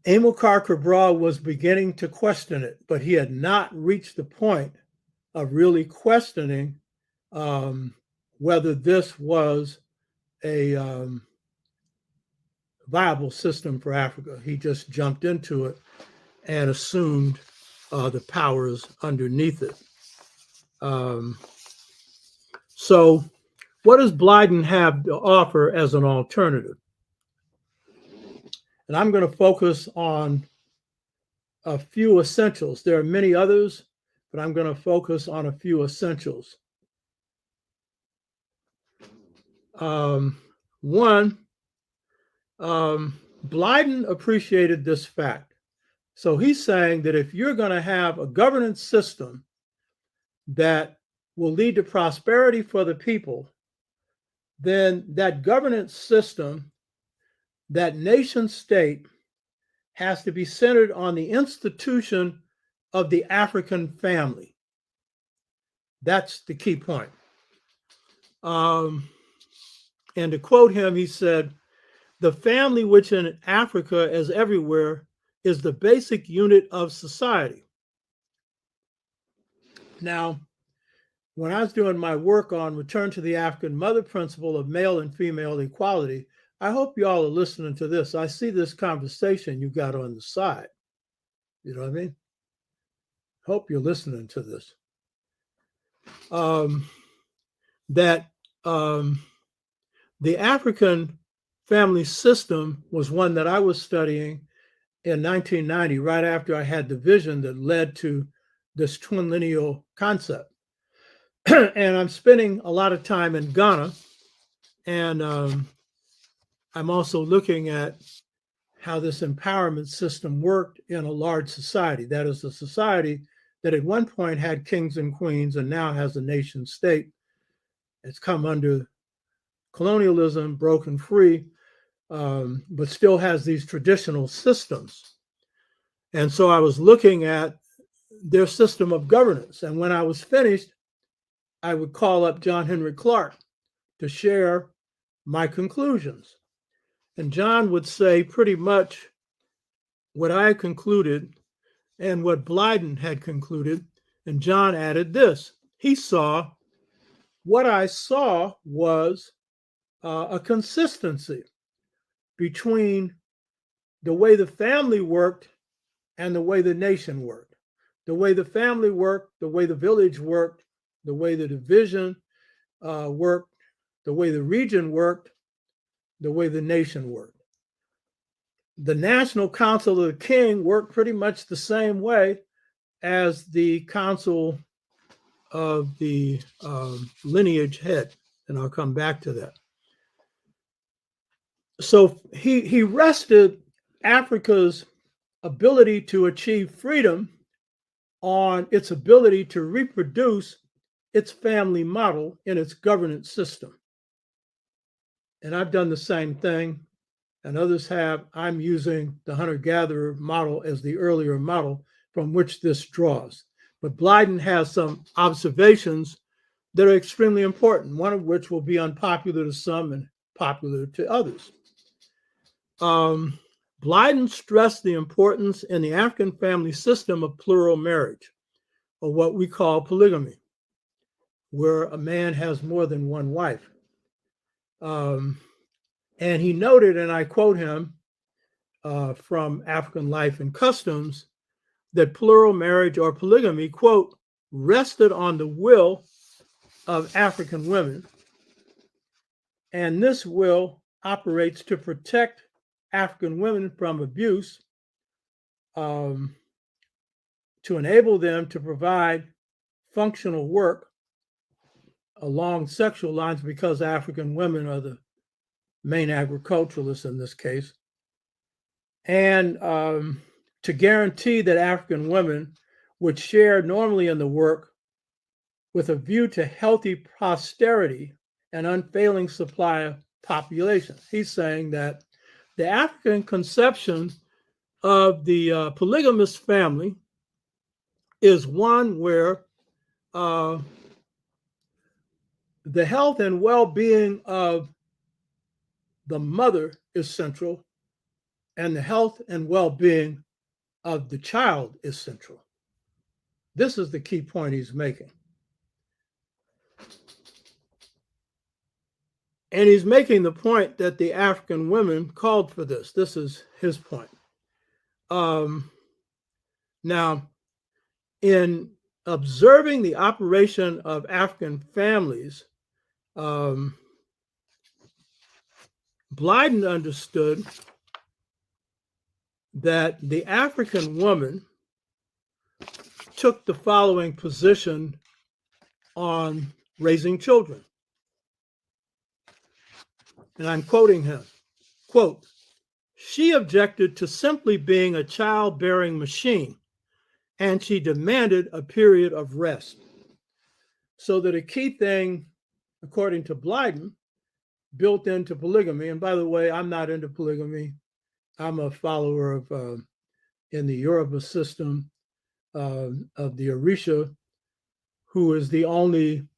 Amilcar Cabral was beginning to question it, but he had not reached the point of really questioning whether this was a viable system for Africa. He just jumped into it and assumed the powers underneath it. So what does Blyden have to offer as an alternative? And I'm going to focus on a few essentials. There are many others, but I'm going to focus on a few essentials. One, Blyden appreciated this fact. So he's saying that if you're going to have a governance system that will lead to prosperity for the people, then that governance system, that nation state, has to be centered on the institution of the African family. That's the key point. And to quote him, he said, "The family, which in Africa, as everywhere, is the basic unit of society." Now, when I was doing my work on Return to the African Mother principle of male and female equality, I hope you all are listening to this. I see this conversation you got on the side. You know what I mean? Hope you're listening to this. The African family system was one that I was studying in 1990, right after I had the vision that led to this twin lineal concept. And I'm spending a lot of time in Ghana, and I'm also looking at how this empowerment system worked in a large society. That is a society that at one point had kings and queens and now has a nation state. It's come under colonialism, broken free, but still has these traditional systems. And so I was looking at their system of governance. And when I was finished, I would call up John Henry Clark to share my conclusions. And John would say pretty much what I concluded and what Blyden had concluded. And John added this. He saw, what I saw was a consistency between the way the family worked and the way the nation worked. The way the family worked, the way the village worked, the way the division worked, the way the region worked, the way the nation worked. The National Council of the King worked pretty much the same way as the Council of the lineage head, and I'll come back to that. So he rested Africa's ability to achieve freedom on its ability to reproduce its family model in its governance system. And I've done the same thing, and others have. I'm using the hunter-gatherer model as the earlier model, from which this draws. But Blyden has some observations that are extremely important, one of which will be unpopular to some and popular to others. Blyden stressed the importance in the African family system of plural marriage, or what we call polygamy, where a man has more than one wife. And he noted, and I quote him from African Life and Customs, that plural marriage or polygamy, quote, rested on the will of African women, and this will operates to protect African women from abuse, to enable them to provide functional work along sexual lines, because African women are the main agriculturalists in this case, and to guarantee that African women would share normally in the work with a view to healthy posterity and unfailing supply of population. He's saying that the African conception of the polygamous family is one where the health and well-being of the mother is central, and the health and well-being of the child is central. This is the key point he's making. And he's making the point that the African women called for this. This is his point. Now, in observing the operation of African families, Blyden understood that the African woman took the following position on raising children. And I'm quoting him, quote, she objected to simply being a childbearing machine, and she demanded a period of rest. So that a key thing, according to Blyden, built into polygamy, and by the way, I'm not into polygamy. I'm a follower of, in the Yoruba system, of the Orisha, who is the only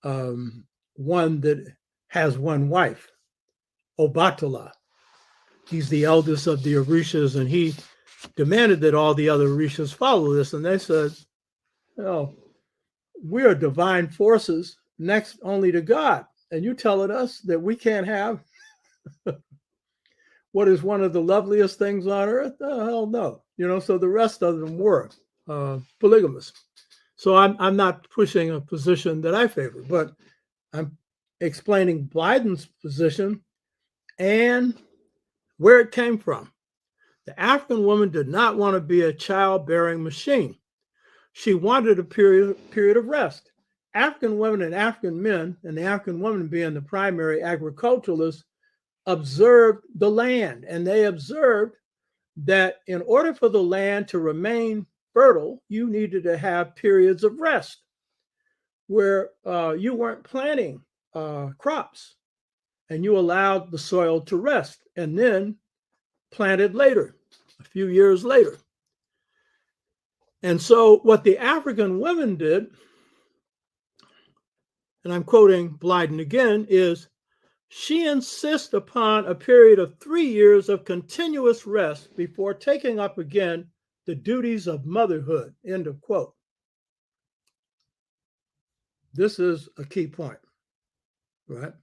one that has one wife, Obatala. He's the eldest of the Orishas, and he demanded that all the other Orishas follow this. And they said, oh, we are divine forces next only to God. And you're telling us that we can't have what is one of the loveliest things on earth? Oh, hell no. So the rest of them were polygamous. So I'm not pushing a position that I favor, but I'm explaining Blyden's position and where it came from. The African woman did not want to be a childbearing machine. She wanted a period of rest. African women and African men, and the African woman being the primary agriculturalist, observed the land, and they observed that in order for the land to remain fertile, you needed to have periods of rest where you weren't planting crops, and you allowed the soil to rest and then planted later, a few years later. And so what the African women did, and I'm quoting Blyden again, is she insists upon a period of 3 years of continuous rest before taking up again the duties of motherhood, end of quote. This is a key point, right?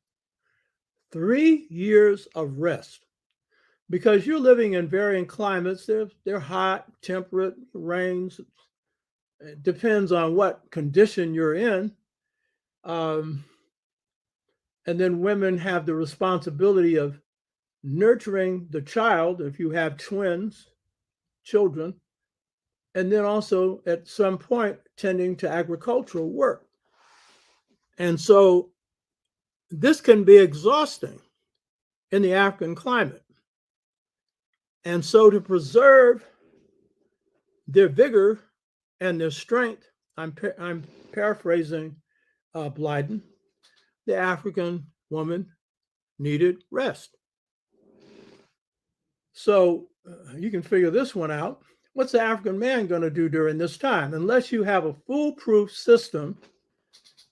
3 years of rest, because you're living in varying climates. They're hot, temperate, rains. It depends on what condition you're in. And then women have the responsibility of nurturing the child if you have children, and then also at some point tending to agricultural work. And so this can be exhausting in the African climate. And so to preserve their vigor and their strength, I'm paraphrasing Blyden, the African woman needed rest. So you can figure this one out. what's the African man going to do during this time? Unless you have a foolproof system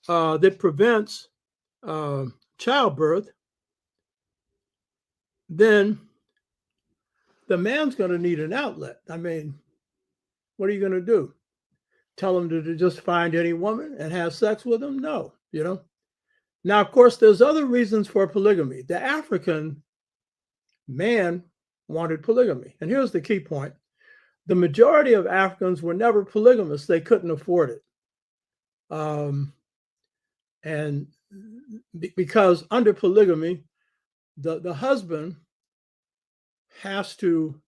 that prevents childbirth, then the man's going to need an outlet. I mean, what are you going to do? Tell him to just find any woman and have sex with them? No, Now, of course, there's other reasons for polygamy. The African man wanted polygamy. And here's the key point. The majority of Africans were never polygamous. They couldn't afford it. And because under polygamy, the husband has to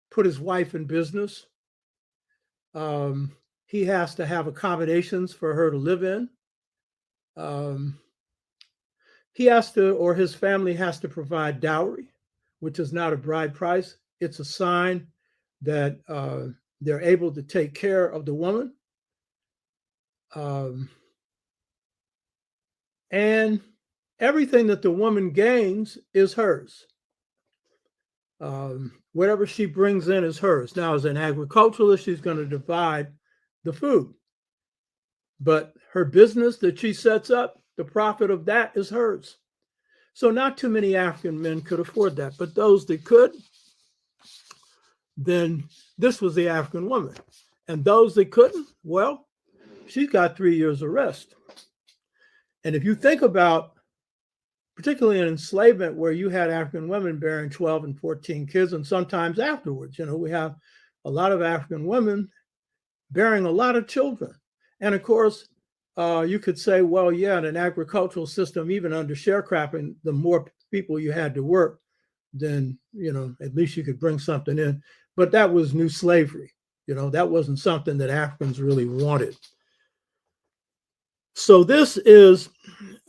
put his wife in business. He has to have accommodations for her to live in. He has to, or his family has to provide dowry, which is not a bride price. It's a sign that they're able to take care of the woman. And everything that the woman gains is hers. Whatever she brings in is hers. Now, as an agriculturalist, she's going to divide the food. But her business that she sets up, the profit of that is hers. So not too many African men could afford that. But those that could, then this was the African woman. And those that couldn't, well, she's got 3 years of rest. And if you think about, particularly in enslavement, where you had African women bearing 12 and 14 kids, and sometimes afterwards, we have a lot of African women bearing a lot of children. And of course, you could say, well, yeah, in an agricultural system, even under sharecropping, the more people you had to work, then, at least you could bring something in. But that was new slavery. That wasn't something that Africans really wanted. So this is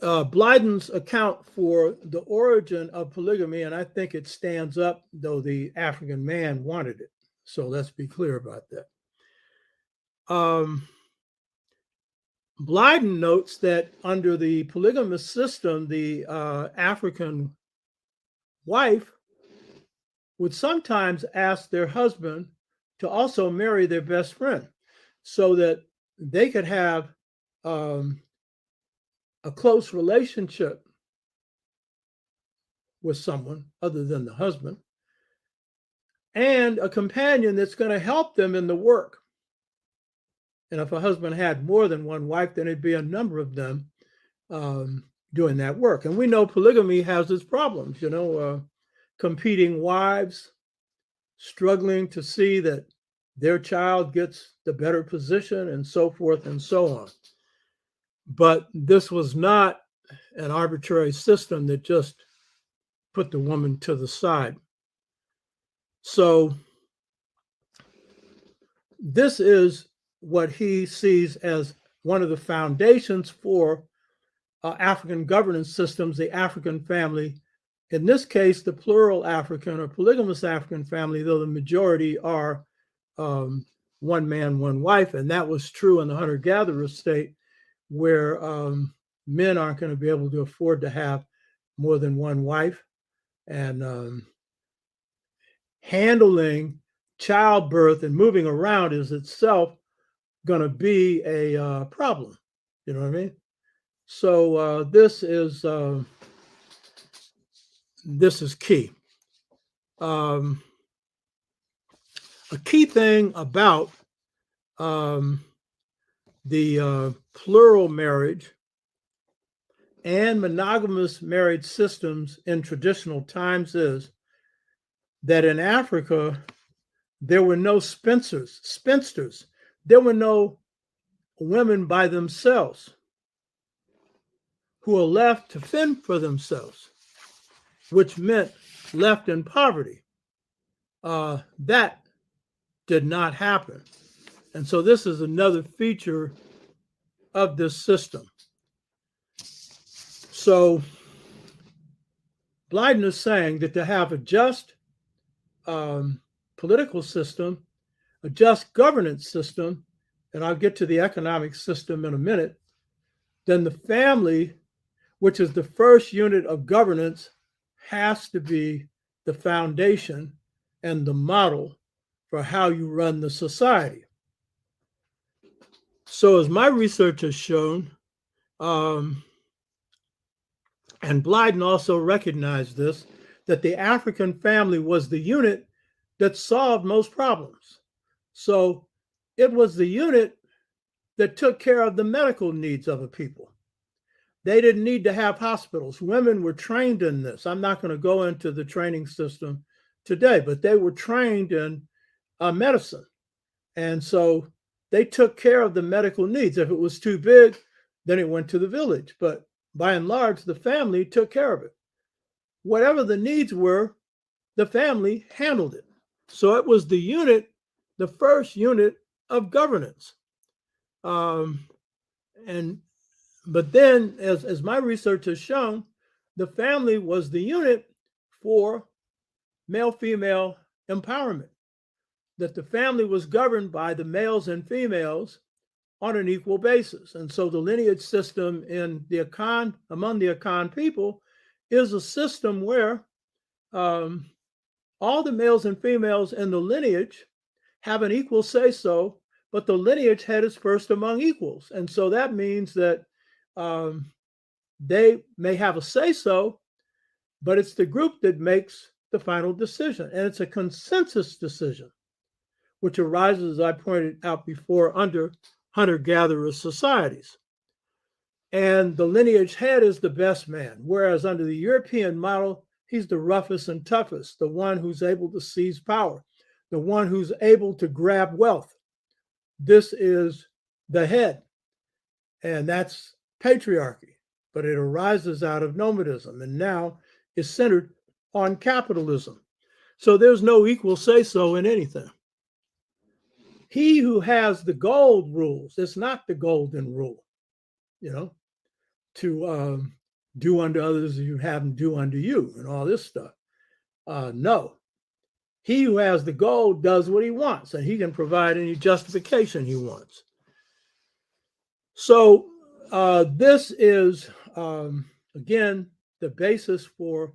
Blyden's account for the origin of polygamy, and I think it stands up, though the African man wanted it. So let's be clear about that. Blyden notes that under the polygamous system, the African wife would sometimes ask their husband to also marry their best friend so that they could have a close relationship with someone other than the husband, and a companion that's going to help them in the work. And if a husband had more than one wife, then it'd be a number of them doing that work. And we know polygamy has its problems, competing wives, struggling to see that their child gets the better position, and so forth and so on. But this was not an arbitrary system that just put the woman to the side. So this is what he sees as one of the foundations for African governance systems, the African family. In this case, the plural African or polygamous African family, though the majority are one man, one wife. And that was true in the hunter-gatherer state, where men aren't going to be able to afford to have more than one wife. And handling childbirth and moving around is itself going to be a problem. You know what I mean? So this is key. A key thing about the plural marriage and monogamous marriage systems in traditional times is that in Africa, there were no spinsters. There were no women by themselves who are left to fend for themselves, which meant left in poverty. That did not happen. And so this is another feature of this system. So Blyden is saying that to have a just political system, a just governance system, and I'll get to the economic system in a minute, then the family, which is the first unit of governance, has to be the foundation and the model for how you run the society. So as my research has shown, and Blyden also recognized this, that the African family was the unit that solved most problems. So it was the unit that took care of the medical needs of a people. They didn't need to have hospitals. Women were trained in this. I'm not going to go into the training system today, but they were trained in medicine. And so they took care of the medical needs. If it was too big, then it went to the village. But by and large, the family took care of it. Whatever the needs were, the family handled it. So it was the unit, the first unit of governance. But then, as my research has shown, the family was the unit for male-female empowerment, that the family was governed by the males and females on an equal basis. And so the lineage system in the Akan, among the Akan people, is a system where all the males and females in the lineage have an equal say-so, but the lineage head is first among equals. And so that means that they may have a say-so, but it's the group that makes the final decision. And it's a consensus decision, which arises, as I pointed out before, under hunter-gatherer societies. And the lineage head is the best man, whereas under the European model, he's the roughest and toughest, the one who's able to seize power, the one who's able to grab wealth. This is the head, and that's patriarchy, but it arises out of nomadism and now is centered on capitalism. So there's no equal say-so in anything. He who has the gold rules. It's not the golden rule, to do unto others as you have them do unto you and all this stuff. No. He who has the gold does what he wants, and he can provide any justification he wants. So this is, again, the basis for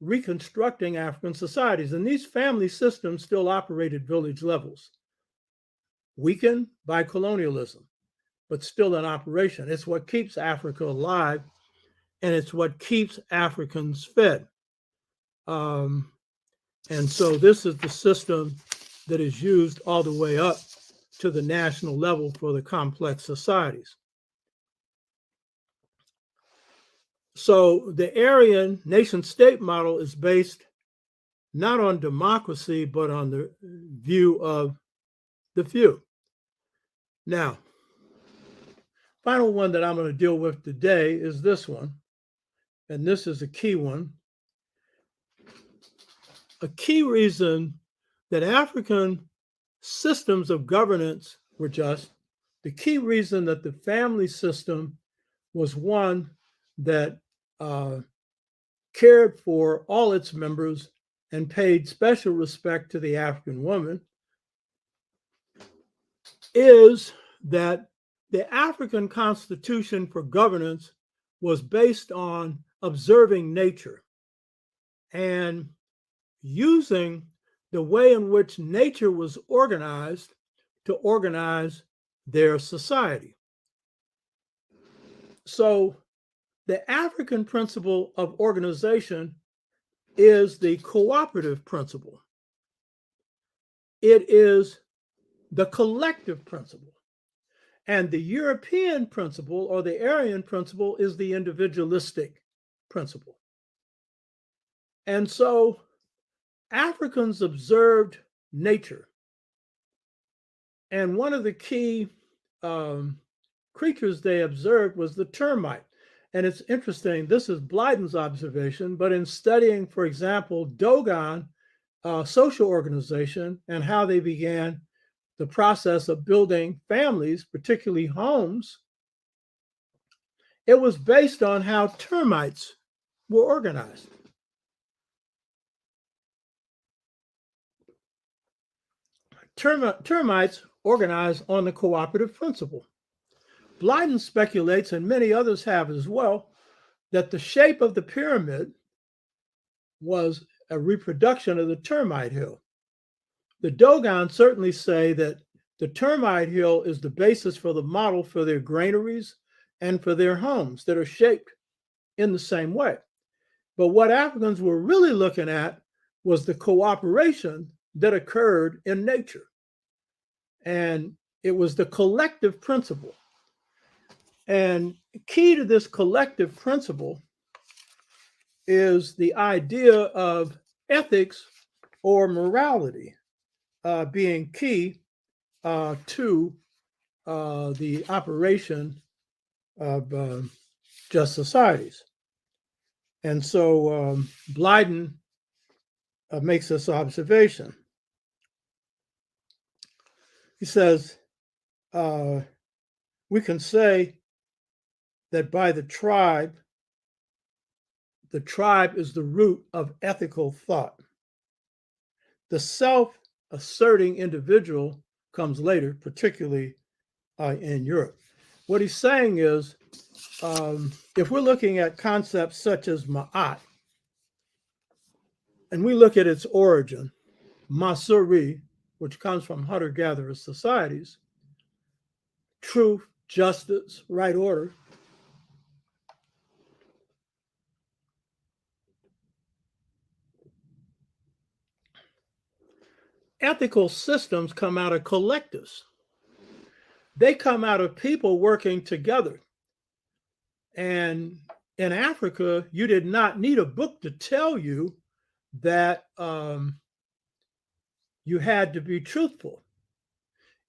reconstructing African societies. And these family systems still operate at village levels, weakened by colonialism, but still in operation. It's what keeps Africa alive, and it's what keeps Africans fed. And so this is the system that is used all the way up to the national level for the complex societies. So the Aryan nation-state model is based not on democracy, but on the view of the few. Now, final one that I'm going to deal with today is this one, and this is a key one. A key reason that African systems of governance were just, the key reason that the family system was one that cared for all its members and paid special respect to the African woman, is that the African constitution for governance was based on observing nature and using the way in which nature was organized to organize their society. So the African principle of organization is the cooperative principle. It is the collective principle. And the European principle, or the Aryan principle, is the individualistic principle. And so Africans observed nature. And one of the key creatures they observed was the termite. And it's interesting, this is Blyden's observation, but in studying, for example, Dogon social organization and how they began the process of building families, particularly homes, it was based on how termites were organized. Termites organize on the cooperative principle. Blyden speculates, and many others have as well, that the shape of the pyramid was a reproduction of the termite hill. The Dogon certainly say that the termite hill is the basis for the model for their granaries and for their homes that are shaped in the same way. But what Africans were really looking at was the cooperation that occurred in nature. And it was the collective principle. And key to this collective principle is the idea of ethics or morality being key to the operation of just societies. And so Blyden makes this observation. He says, we can say that by the tribe is the root of ethical thought. The self-asserting individual comes later, particularly in Europe. What he's saying is, if we're looking at concepts such as ma'at, and we look at its origin, masuri, which comes from hunter-gatherer societies, truth, justice, right order, ethical systems come out of collectives. They come out of people working together. And in Africa, you did not need a book to tell you that you had to be truthful.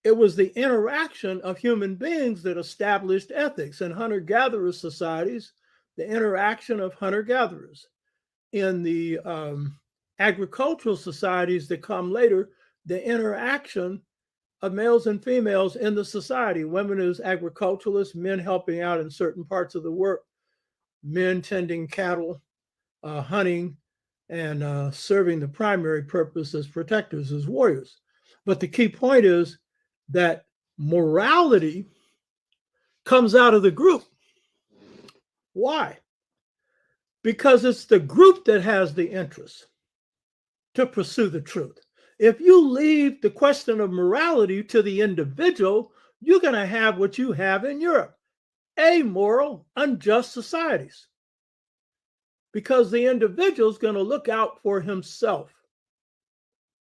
It was the interaction of human beings that established ethics. In hunter-gatherer societies, the interaction of hunter-gatherers. In the agricultural societies that come later, the interaction of males and females in the society. Women as agriculturalists, men helping out in certain parts of the work, men tending cattle, hunting, and serving the primary purpose as protectors, as warriors. But the key point is that morality comes out of the group. Why? Because it's the group that has the interest to pursue the truth. If you leave the question of morality to the individual, you're going to have what you have in Europe, amoral, unjust societies. Because the individual is going to look out for himself.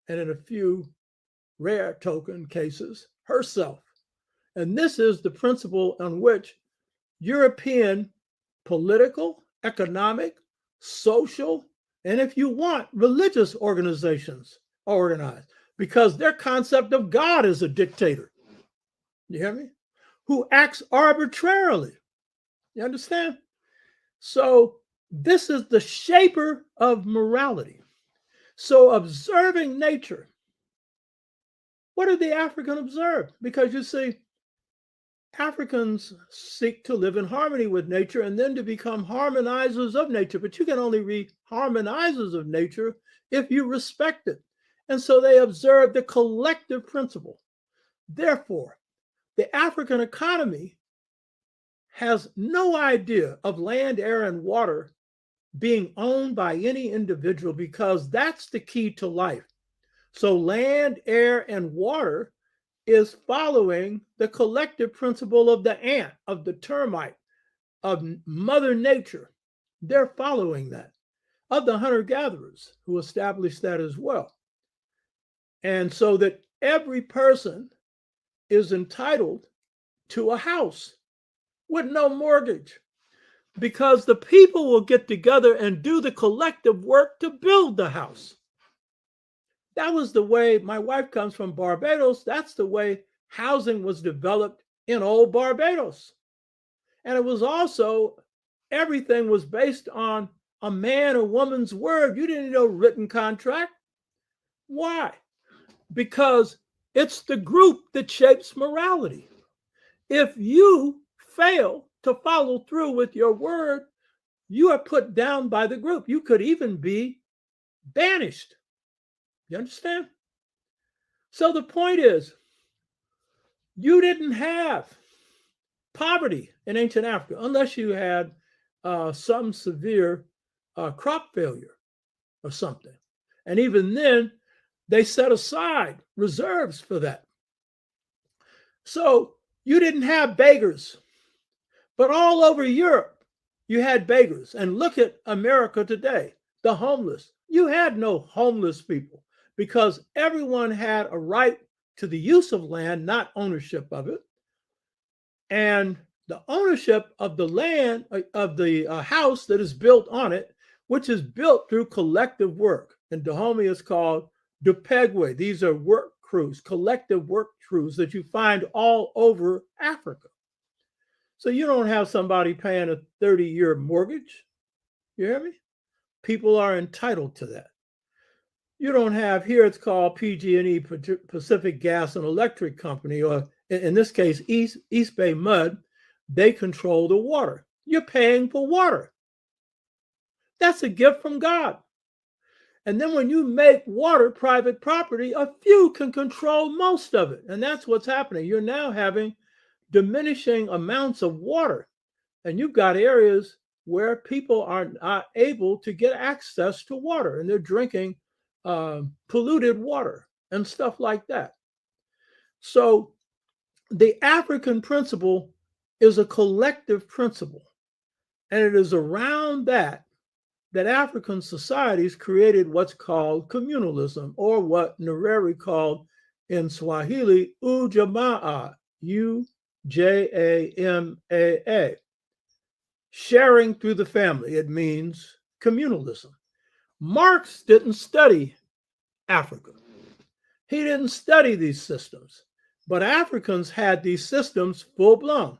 And in a few rare token cases, herself. And this is the principle on which European political, economic, social, and if you want, religious organizations are organized, because their concept of God is a dictator. You hear me? Who acts arbitrarily. You understand? So this is the shaper of morality. So observing nature, what did the African observe? Because you see, Africans seek to live in harmony with nature and then to become harmonizers of nature. But you can only be harmonizers of nature if you respect it. And so they observe the collective principle. Therefore, the African economy has no idea of land, air, and water being owned by any individual, because that's the key to life. So land, air, and water is following the collective principle of the ant, of the termite, of Mother Nature. They're following that, of the hunter-gatherers who established that as well. And so that every person is entitled to a house with no mortgage, because the people will get together and do the collective work to build the house. That was the way, my wife comes from Barbados, that's the way housing was developed in old Barbados. And it was also, everything was based on a man or woman's word. You didn't know written contract. Why? Because it's the group that shapes morality. If you fail to follow through with your word, you are put down by the group. You could even be banished. You understand? So the point is, you didn't have poverty in ancient Africa unless you had some severe crop failure or something. And even then, They set aside reserves for that. So you didn't have beggars, but all over Europe, you had beggars. And look at America today, the homeless. You had no homeless people because everyone had a right to the use of land, not ownership of it. And the ownership of the land, of the house that is built on it, which is built through collective work. In Dahomey, it's called Dupegwe. These are work crews, collective work crews that you find all over Africa. So you don't have somebody paying a 30-year mortgage. You hear me? People are entitled to that. You don't have, here it's called PG&E, Pacific Gas and Electric Company, or in this case, East Bay Mud. They control the water. You're paying for water. That's a gift from God. And then when you make water private property, a few can control most of it. And that's what's happening. You're now having diminishing amounts of water. And you've got areas where people are not able to get access to water, and they're drinking polluted water and stuff like that. So the African principle is a collective principle. And it is around that African societies created what's called communalism, or what Nyerere called in Swahili, ujamaa, Ujamaa, sharing through the family. It means communalism. Marx didn't study Africa. He didn't study these systems, but Africans had these systems full blown.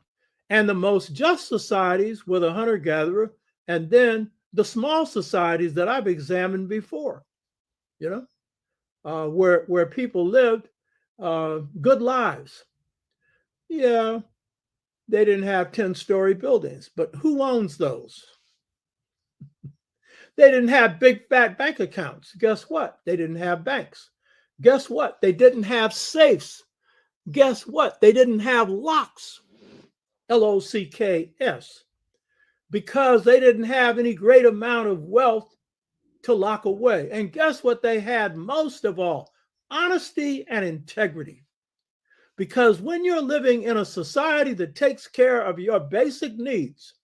And the most just societies were the hunter-gatherer, and then the small societies that I've examined before, where people lived good lives. Yeah, they didn't have 10-story buildings, but who owns those? They didn't have big fat bank accounts. Guess what? They didn't have banks. Guess what? They didn't have safes. Guess what? They didn't have locks, LOCKS, because they didn't have any great amount of wealth to lock away. And guess what they had most of all? Honesty and integrity. Because when you're living in a society that takes care of your basic needs,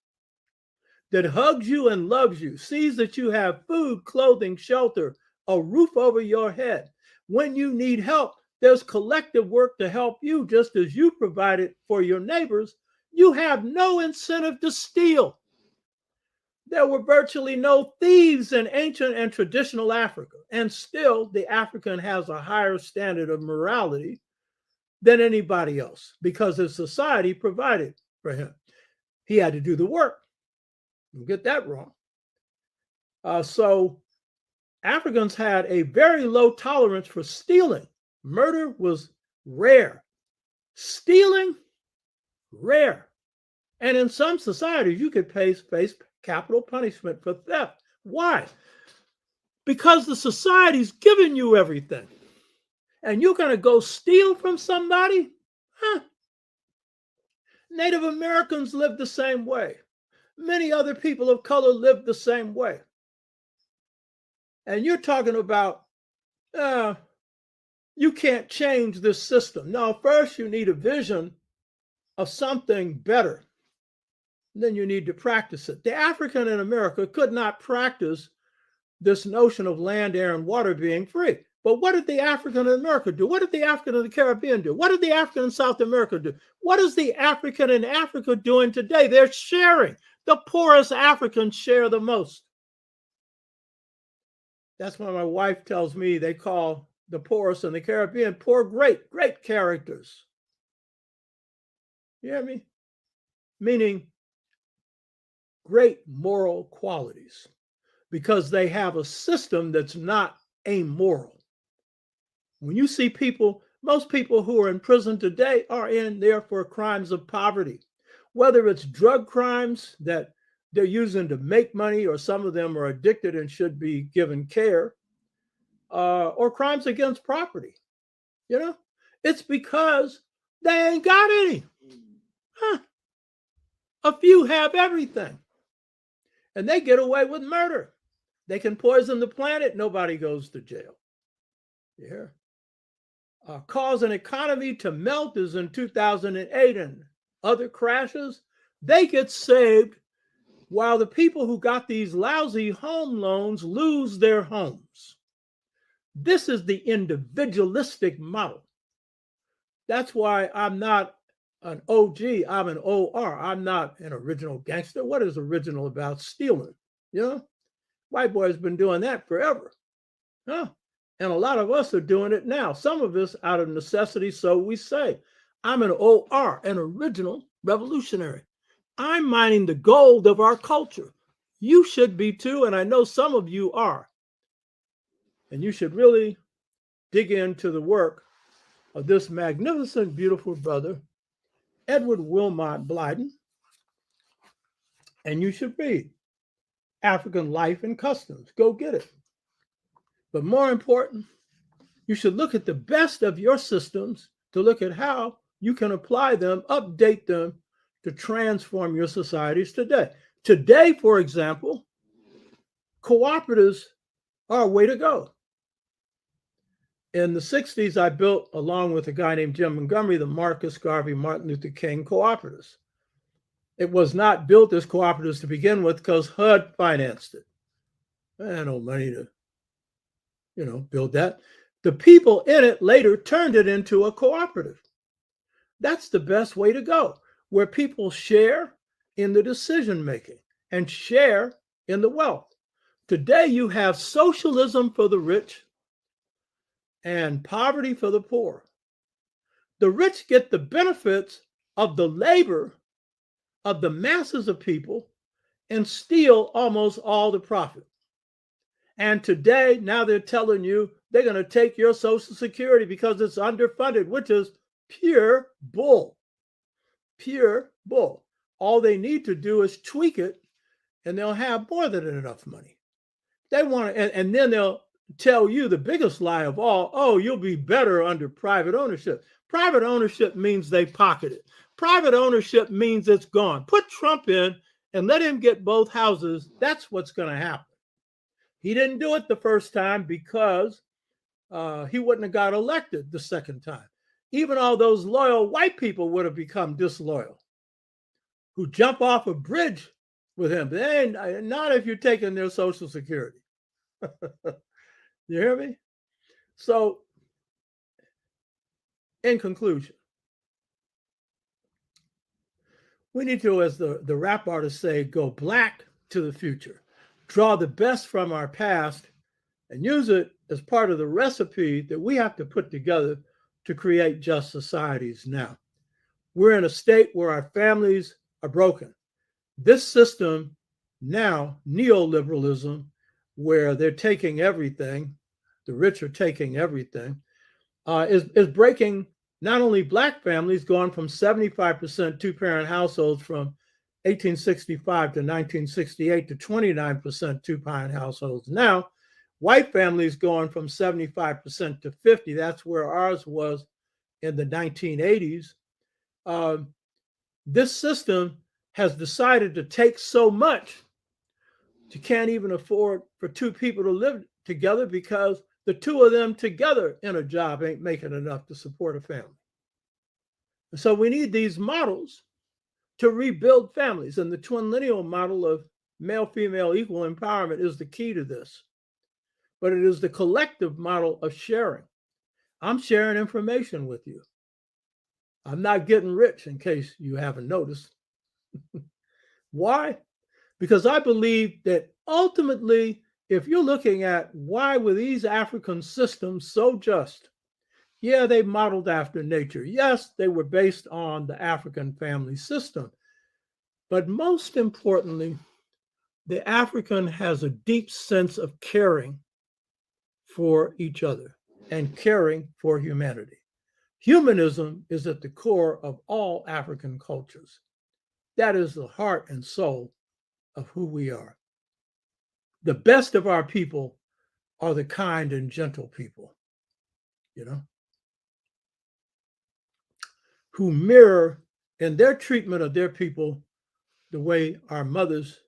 that hugs you and loves you, sees that you have food, clothing, shelter, a roof over your head, when you need help, there's collective work to help you, just as you provide it for your neighbors. You have no incentive to steal. There were virtually no thieves in ancient and traditional Africa, and still the African has a higher standard of morality than anybody else because his society provided for him. He had to do the work. Don't get that wrong. So Africans had a very low tolerance for stealing. Murder was rare. Stealing, rare. And in some societies, you could face capital punishment for theft. Why? Because the society's giving you everything. And you're going to go steal from somebody? Huh? Native Americans lived the same way. Many other people of color lived the same way. And you're talking about, you can't change this system. No, first you need a vision of something better. Then you need to practice it. The African in America could not practice this notion of land, air, and water being free. But what did the African in America do? What did the African in the Caribbean do? What did the African in South America do? What is the African in Africa doing today? They're sharing. The poorest Africans share the most. That's why my wife tells me they call the poorest in the Caribbean poor great characters. You hear me? Meaning great moral qualities, because they have a system that's not amoral. When you see people, most people who are in prison today are in there for crimes of poverty, whether it's drug crimes that they're using to make money, or some of them are addicted and should be given care, or crimes against property. It's because they ain't got any. A few have everything, and they get away with murder. They can poison the planet. Nobody goes to jail. Yeah. Cause an economy to melt as in 2008 and other crashes. They get saved while the people who got these lousy home loans lose their homes. This is the individualistic model. That's why I'm not an OG, I'm an OR. I'm not an original gangster. What is original about stealing? You know, white boys been doing that forever. Huh? And a lot of us are doing it now. Some of us out of necessity, so we say. I'm an OR, an original revolutionary. I'm mining the gold of our culture. You should be too, and I know some of you are. And you should really dig into the work of this magnificent, beautiful brother, Edward Wilmont Blyden, and you should read African Life and Customs. Go get it. But more important, you should look at the best of your systems to look at how you can apply them, update them to transform your societies today. Today, for example, cooperatives are a way to go. In the 60s, I built, along with a guy named Jim Montgomery, the Marcus Garvey Martin Luther King cooperatives. It was not built as cooperatives to begin with because HUD financed it. I had no money to, build that. The people in it later turned it into a cooperative. That's the best way to go, where people share in the decision making and share in the wealth. Today, you have socialism for the rich and poverty for the poor. The rich get the benefits of the labor of the masses of people and steal almost all the profit. And today, now they're telling you they're going to take your Social Security because it's underfunded, which is pure bull. Pure bull. All they need to do is tweak it and they'll have more than enough money. They want to, and then they'll tell you the biggest lie of all, oh, you'll be better under private ownership. Private ownership means they pocket it. Private ownership means it's gone. Put Trump in and let him get both houses. That's what's going to happen. He didn't do it the first time because he wouldn't have got elected the second time. Even all those loyal white people would have become disloyal who jump off a bridge with him. They ain't, not if you're taking their Social Security. You hear me? So, in conclusion, we need to, as the rap artists say, go black to the future, draw the best from our past, and use it as part of the recipe that we have to put together to create just societies now. We're in a state where our families are broken. This system now, neoliberalism, where they're taking everything, the rich are taking everything, is breaking not only Black families, going from 75% two-parent households from 1865 to 1968 to 29% two-parent households now. White families going from 75% to 50%. That's where ours was in the 1980s. This system has decided to take so much you can't even afford for two people to live together because the two of them together in a job ain't making enough to support a family. And so we need these models to rebuild families. And the twin lineal model of male-female equal empowerment is the key to this. But it is the collective model of sharing. I'm sharing information with you. I'm not getting rich, in case you haven't noticed. Why? Because I believe that ultimately, if you're looking at why were these African systems so just, yeah, they modeled after nature. Yes, they were based on the African family system. But most importantly, the African has a deep sense of caring for each other and caring for humanity. Humanism is at the core of all African cultures. That is the heart and soul of who we are. The best of our people are the kind and gentle people, who mirror in their treatment of their people the way our mothers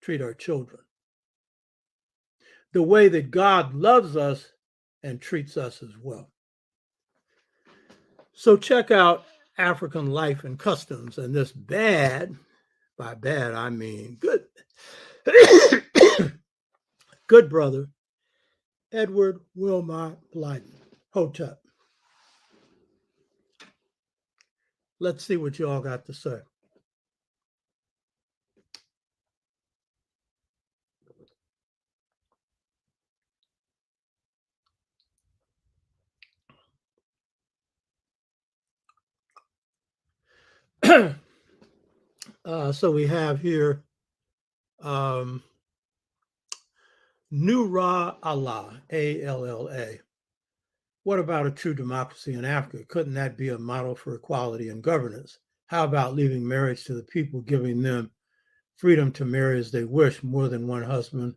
treat our children. The way that God loves us and treats us as well. So check out African Life and Customs and this bad, by bad I mean good, good brother, Edward Wilmont Blyden. Hotep. Let's see what you all got to say. So we have here Nura Allah, A-L-L-A. What about a true democracy in Africa? Couldn't that be a model for equality and governance? How about leaving marriage to the people, giving them freedom to marry as they wish, more than one husband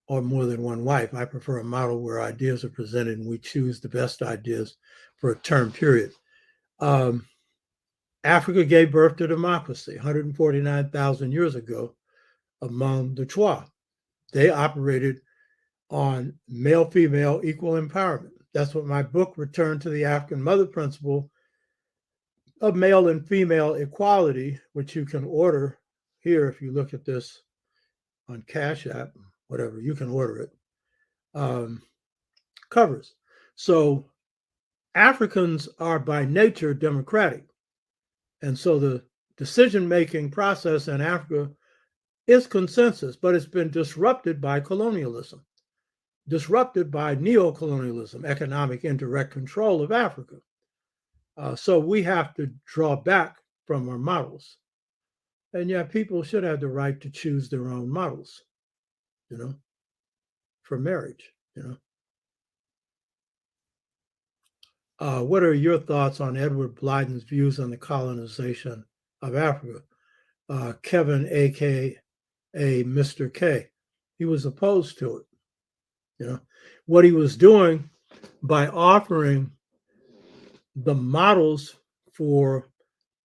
or more than one wife? I prefer a model where ideas are presented and we choose the best ideas for a term period. Africa gave birth to democracy 149,000 years ago among the Twa. They operated on male-female equal empowerment. That's what my book, Return to the African Mother Principle of Male and Female Equality, which you can order here if you look at this on Cash App, whatever, you can order it, covers. So Africans are by nature democratic. And so the decision-making process in Africa is consensus, but it's been disrupted by colonialism, disrupted by neocolonialism, economic indirect control of Africa. So we have to draw back from our models. And yeah, people should have the right to choose their own models, for marriage, What are your thoughts on Edward Blyden's views on the colonization of Africa? Kevin, aka Mr. K, he was opposed to it. What he was doing by offering the models for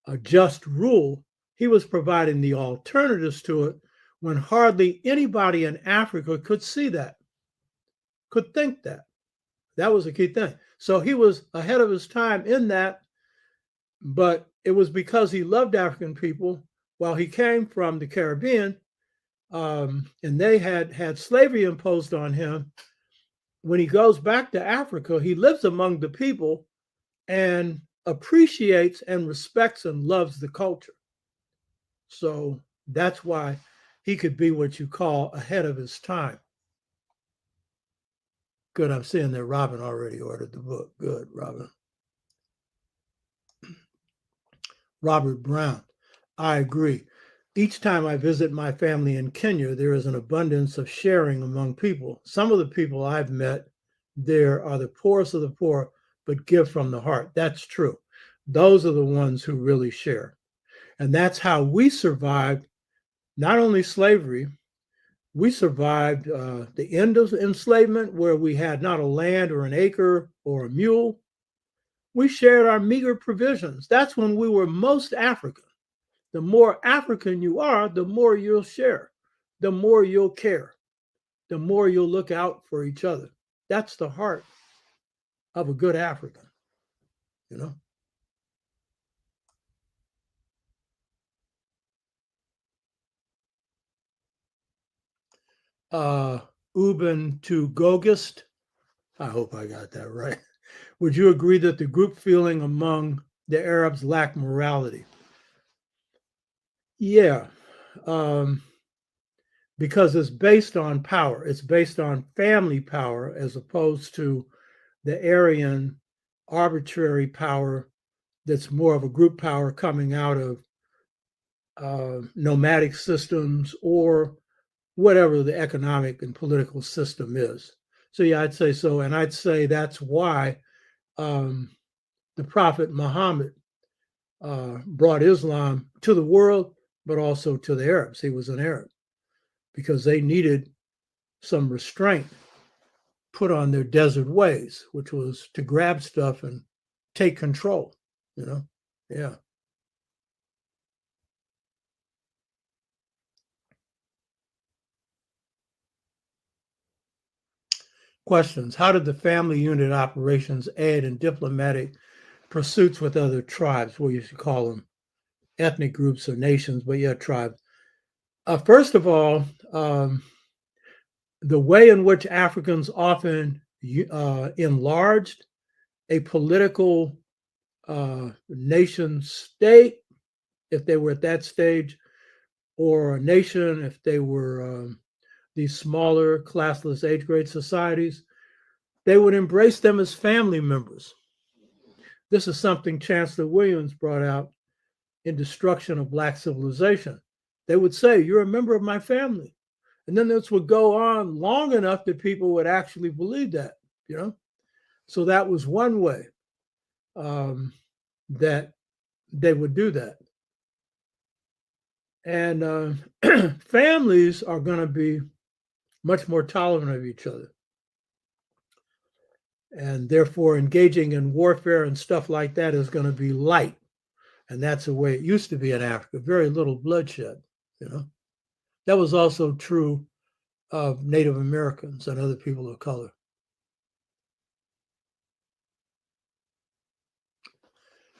a just rule, he was providing the alternatives to it when hardly anybody in Africa could see that, could think that. That was a key thing. So he was ahead of his time in that, but it was because he loved African people while he came from the Caribbean, and they had slavery imposed on him. When he goes back to Africa, he lives among the people and appreciates and respects and loves the culture. So that's why he could be what you call ahead of his time. Good, I'm seeing that Robin already ordered the book. Good, Robin. Robert Brown, I agree. Each time I visit my family in Kenya, there is an abundance of sharing among people. Some of the people I've met there are the poorest of the poor, but give from the heart. That's true. Those are the ones who really share. And that's how we survived not only slavery, we survived the end of enslavement, where we had not a land or an acre or a mule. We shared our meager provisions. That's when we were most African. The more African you are, the more you'll share, the more you'll care, the more you'll look out for each other. That's the heart of a good African, Uben to Gogist, I hope I got that right. Would you agree that the group feeling among the Arabs lack morality? Yeah, because it's based on power. It's based on family power as opposed to the Aryan arbitrary power that's more of a group power coming out of nomadic systems or whatever the economic and political system is. So yeah, I'd say so. And I'd say that's why the Prophet Muhammad brought Islam to the world, but also to the Arabs. He was an Arab because they needed some restraint put on their desert ways, which was to grab stuff and take control, Yeah. Questions. How did the family unit operations aid in diplomatic pursuits with other tribes? Well, you should call them ethnic groups or nations, but yeah, tribes. First of all, the way in which Africans often enlarged a political nation state, if they were at that stage, or a nation if they were these smaller classless age grade societies, they would embrace them as family members. This is something Chancellor Williams brought out in Destruction of Black Civilization. They would say, "You're a member of my family." And then this would go on long enough that people would actually believe that, you know? So that was one way that they would do that. And families are going to be much more tolerant of each other. And therefore, engaging in warfare and stuff like that is going to be light. And that's the way it used to be in Africa, very little bloodshed, you know. That was also true of Native Americans and other people of color.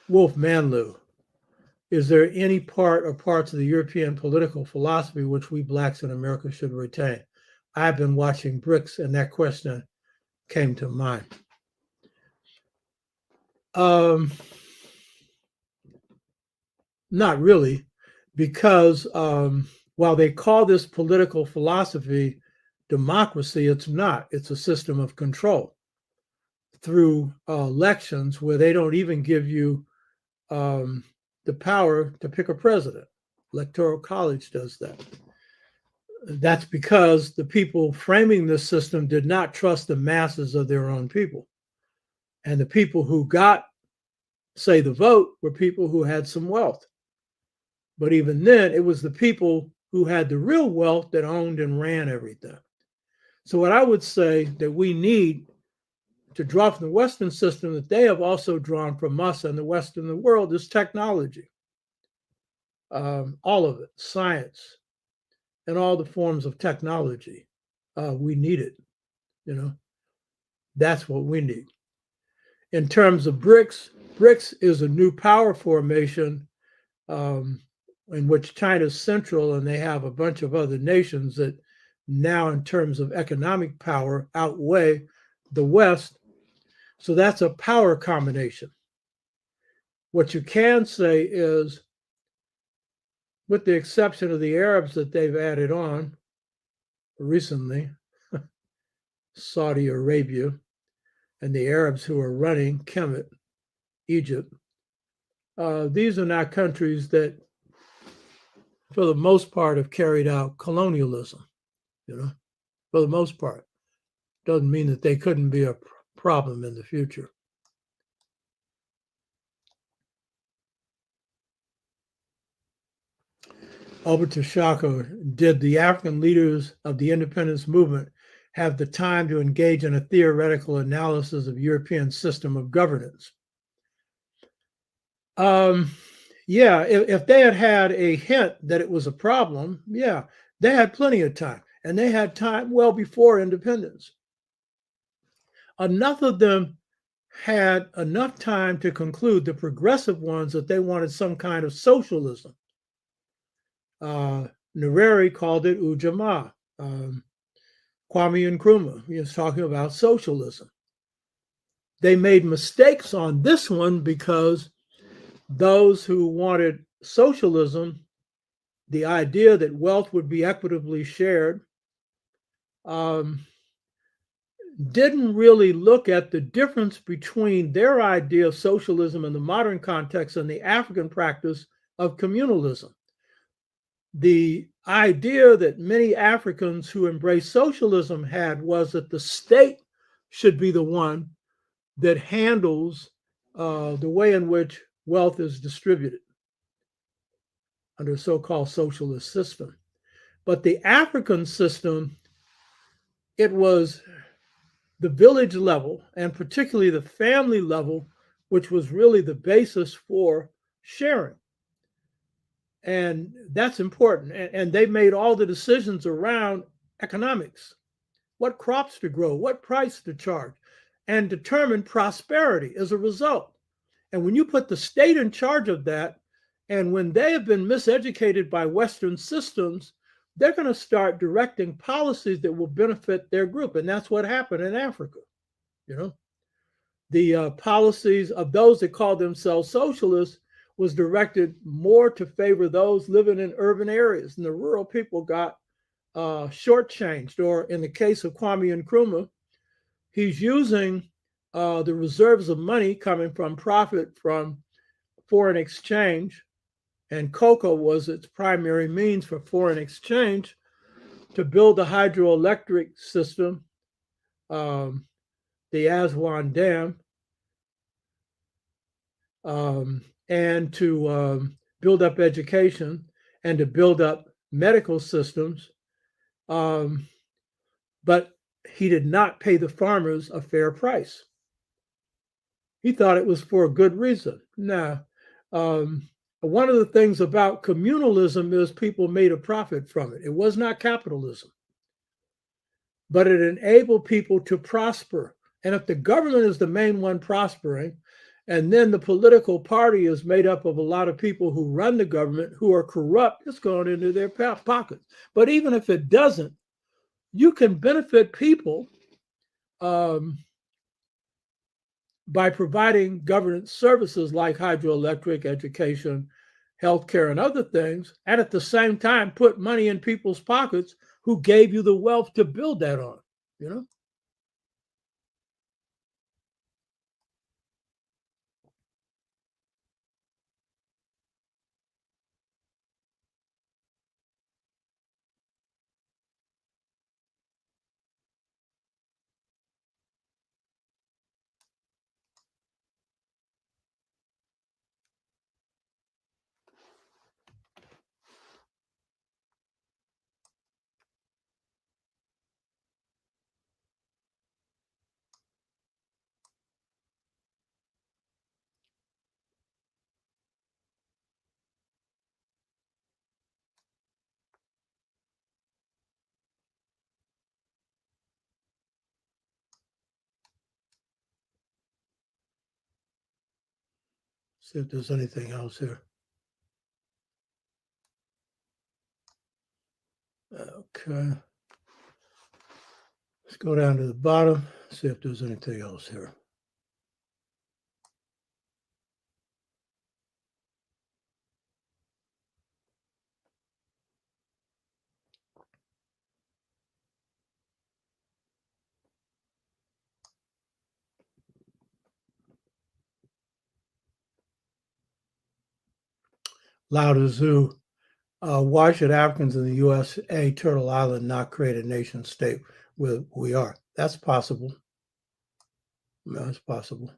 Wolf Manlou, is there any part or parts of the European political philosophy which we blacks in America should retain? I've been watching BRICS, and that question came to mind. Not really, because while they call this political philosophy democracy, it's not. It's a system of control through elections where they don't even give you the power to pick a president. Electoral College does that. That's because the people framing this system did not trust the masses of their own people. And the people who got, say, the vote were people who had some wealth. But even then, it was the people who had the real wealth that owned and ran everything. So what I would say that we need to draw from the Western system that they have also drawn from us and the Western world is technology. All of it, science, and all the forms of technology. We need it, you know. That's what we need. In terms of BRICS, BRICS is a new power formation in which China's central, and they have a bunch of other nations that now, in terms of economic power, outweigh the West. So that's a power combination. What you can say is, with the exception of the Arabs that they've added on recently, Saudi Arabia, and the Arabs who are running Kemet, Egypt, these are not countries that, for the most part, have carried out colonialism, you know, for the most part. Doesn't mean that they couldn't be a problem in the future. Over to Shaka, did the African leaders of the independence movement have the time to engage in a theoretical analysis of European system of governance? Yeah, if they had had a hint that it was a problem, yeah, they had plenty of time. And they had time well before independence. Enough of them had enough time to conclude, the progressive ones, that they wanted some kind of socialism. Nyerere called it Ujamaa. Kwame Nkrumah, he was talking about socialism. They made mistakes on this one because those who wanted socialism, the idea that wealth would be equitably shared, didn't really look at the difference between their idea of socialism in the modern context and the African practice of communalism. The idea that many Africans who embraced socialism had was that the state should be the one that handles the way in which wealth is distributed under a so-called socialist system. But the African system, it was the village level, and particularly the family level, which was really the basis for sharing. And that's important. And they made all the decisions around economics. what crops to grow, what price to charge, and determine prosperity as a result. And when you put the state in charge of that, and when they have been miseducated by Western systems, they're going to start directing policies that will benefit their group. And that's what happened in Africa. You know, the policies of those that call themselves socialists was directed more to favor those living in urban areas, and the rural people got shortchanged. Or in the case of Kwame Nkrumah, he's using the reserves of money coming from profit from foreign exchange, and cocoa was its primary means for foreign exchange, to build a hydroelectric system, the Aswan Dam, and to build up education and to build up medical systems. But he did not pay the farmers a fair price. He thought it was for a good reason. Now, one of the things about communalism is people made a profit from it. It was not capitalism, but it enabled people to prosper. And if the government is the main one prospering, and then the political party is made up of a lot of people who run the government who are corrupt, it's going into their pockets. But even if it doesn't, you can benefit people by providing government services like hydroelectric, education, healthcare, and other things, and at the same time put money in people's pockets who gave you the wealth to build that on, you know? See if there's anything else here. Okay. Let's go down to the bottom, see if there's anything else here. Lao Tzu, why should Africans in the USA, Turtle Island, not create a nation state where we are? That's possible. That's possible.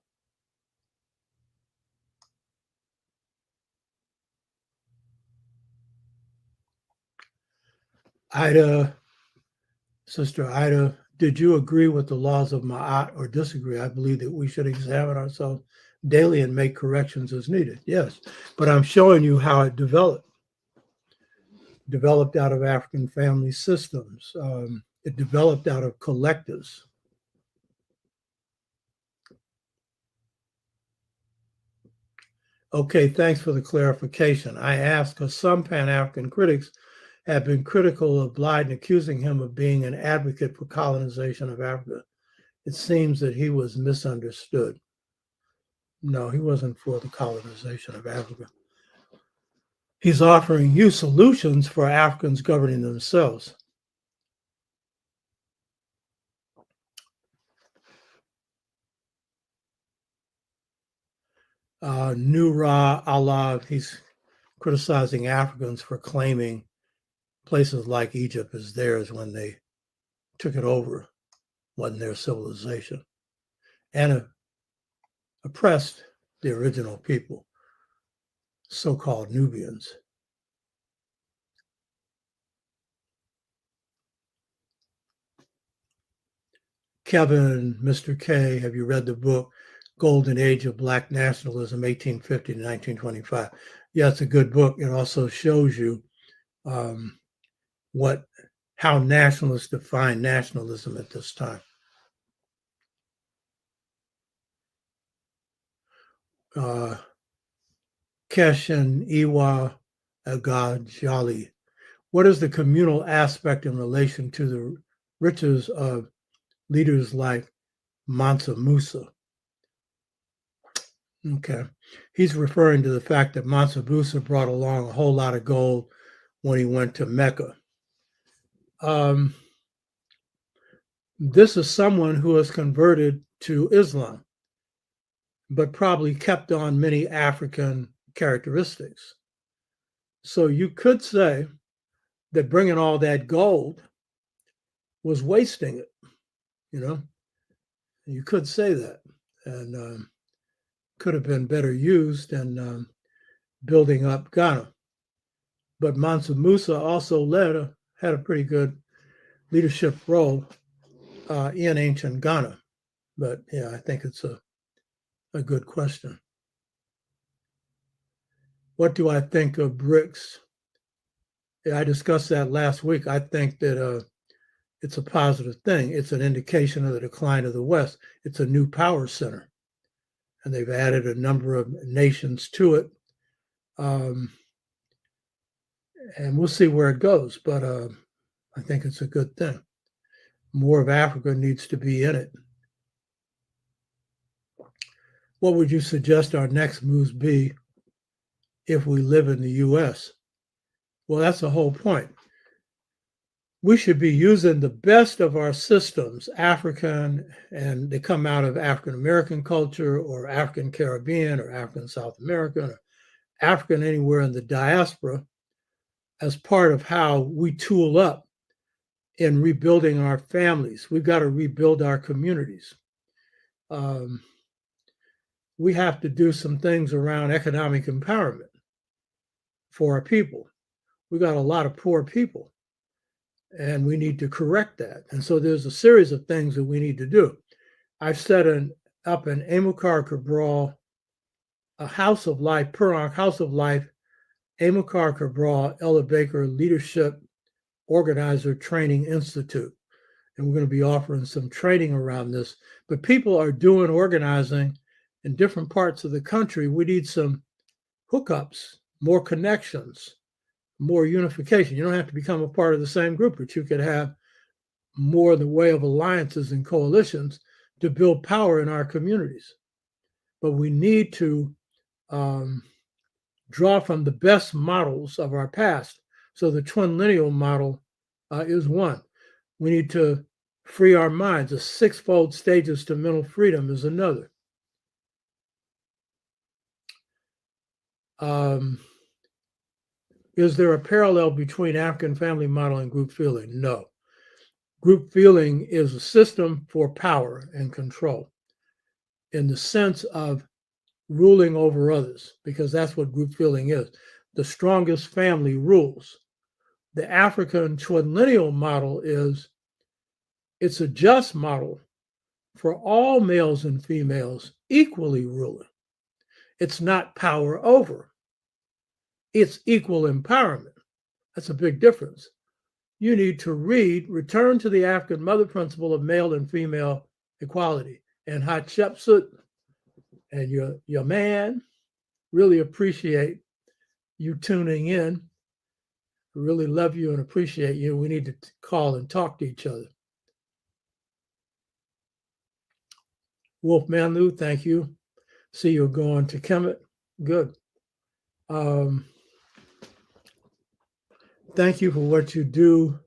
Ida, Sister Ida, did you agree with the laws of Ma'at or disagree? I believe that we should examine ourselves daily and make corrections as needed. Yes, but I'm showing you how it developed out of African family systems. It developed out of collectives. Okay, thanks for the clarification. I asked because some Pan-African critics have been critical of Blyden, accusing him of being an advocate for colonization of Africa. It seems that he was misunderstood. No, he wasn't for the colonization of Africa. He's offering you solutions for Africans governing themselves. Nura Allah, he's criticizing Africans for claiming places like Egypt as theirs when they took it over, wasn't their civilization, and oppressed the original people, so-called Nubians. Kevin, Mr. K, have you read the book Golden Age of Black Nationalism, 1850 to 1925? Yeah, it's a good book. It also shows you what how nationalists define nationalism at this time. Keshen Iwa Agajali. What is the communal aspect in relation to the riches of leaders like Mansa Musa? Okay. He's referring to the fact that Mansa Musa brought along a whole lot of gold when he went to Mecca. This is someone who has converted to Islam, but probably kept on many African characteristics. So you could say that bringing all that gold was wasting it, you know? You could say that, and could have been better used in building up Ghana. But Mansa Musa also had a pretty good leadership role in ancient Ghana. But yeah, I think it's a good question. What do I think of BRICS? Yeah, I discussed that last week. I think that it's a positive thing. It's an indication of the decline of the West. It's a new power center, and they've added a number of nations to it. And we'll see where it goes, but I think it's a good thing. More of Africa needs to be in it. What would you suggest our next moves be if we live in the U.S.? Well, that's the whole point. We should be using the best of our systems, African, and they come out of African American culture or African Caribbean or African South American or African anywhere in the diaspora, as part of how we tool up in rebuilding our families. We've got to rebuild our communities. We have to do some things around economic empowerment for our people. We've got a lot of poor people, and we need to correct that. And so there's a series of things that we need to do. I've set up an Amilcar Cabral, a House of Life, Puronk House of Life, Amilcar Cabral, Ella Baker Leadership Organizer Training Institute. And we're going to be offering some training around this. But people are doing organizing in different parts of the country. We need some hookups, more connections, more unification. You don't have to become a part of the same group, but you could have more in the way of alliances and coalitions to build power in our communities. But we need to draw from the best models of our past. So the twin lineal model is one. We need to free our minds. The sixfold stages to mental freedom is another. Is there a parallel between African family model and group feeling? No. Group feeling is a system for power and control in the sense of ruling over others, because that's what group feeling is. The strongest family rules. The African twinlineal model it's a just model for all males and females equally ruling. It's not power over. It's equal empowerment. That's a big difference. You need to return to the African mother principle of male and female equality. And Hatshepsut and your man really appreciate you tuning in. Really love you and appreciate you. We need to call and talk to each other. Wolfman Lou, thank you. See you're going to Kemet. Good. Thank you for what you do,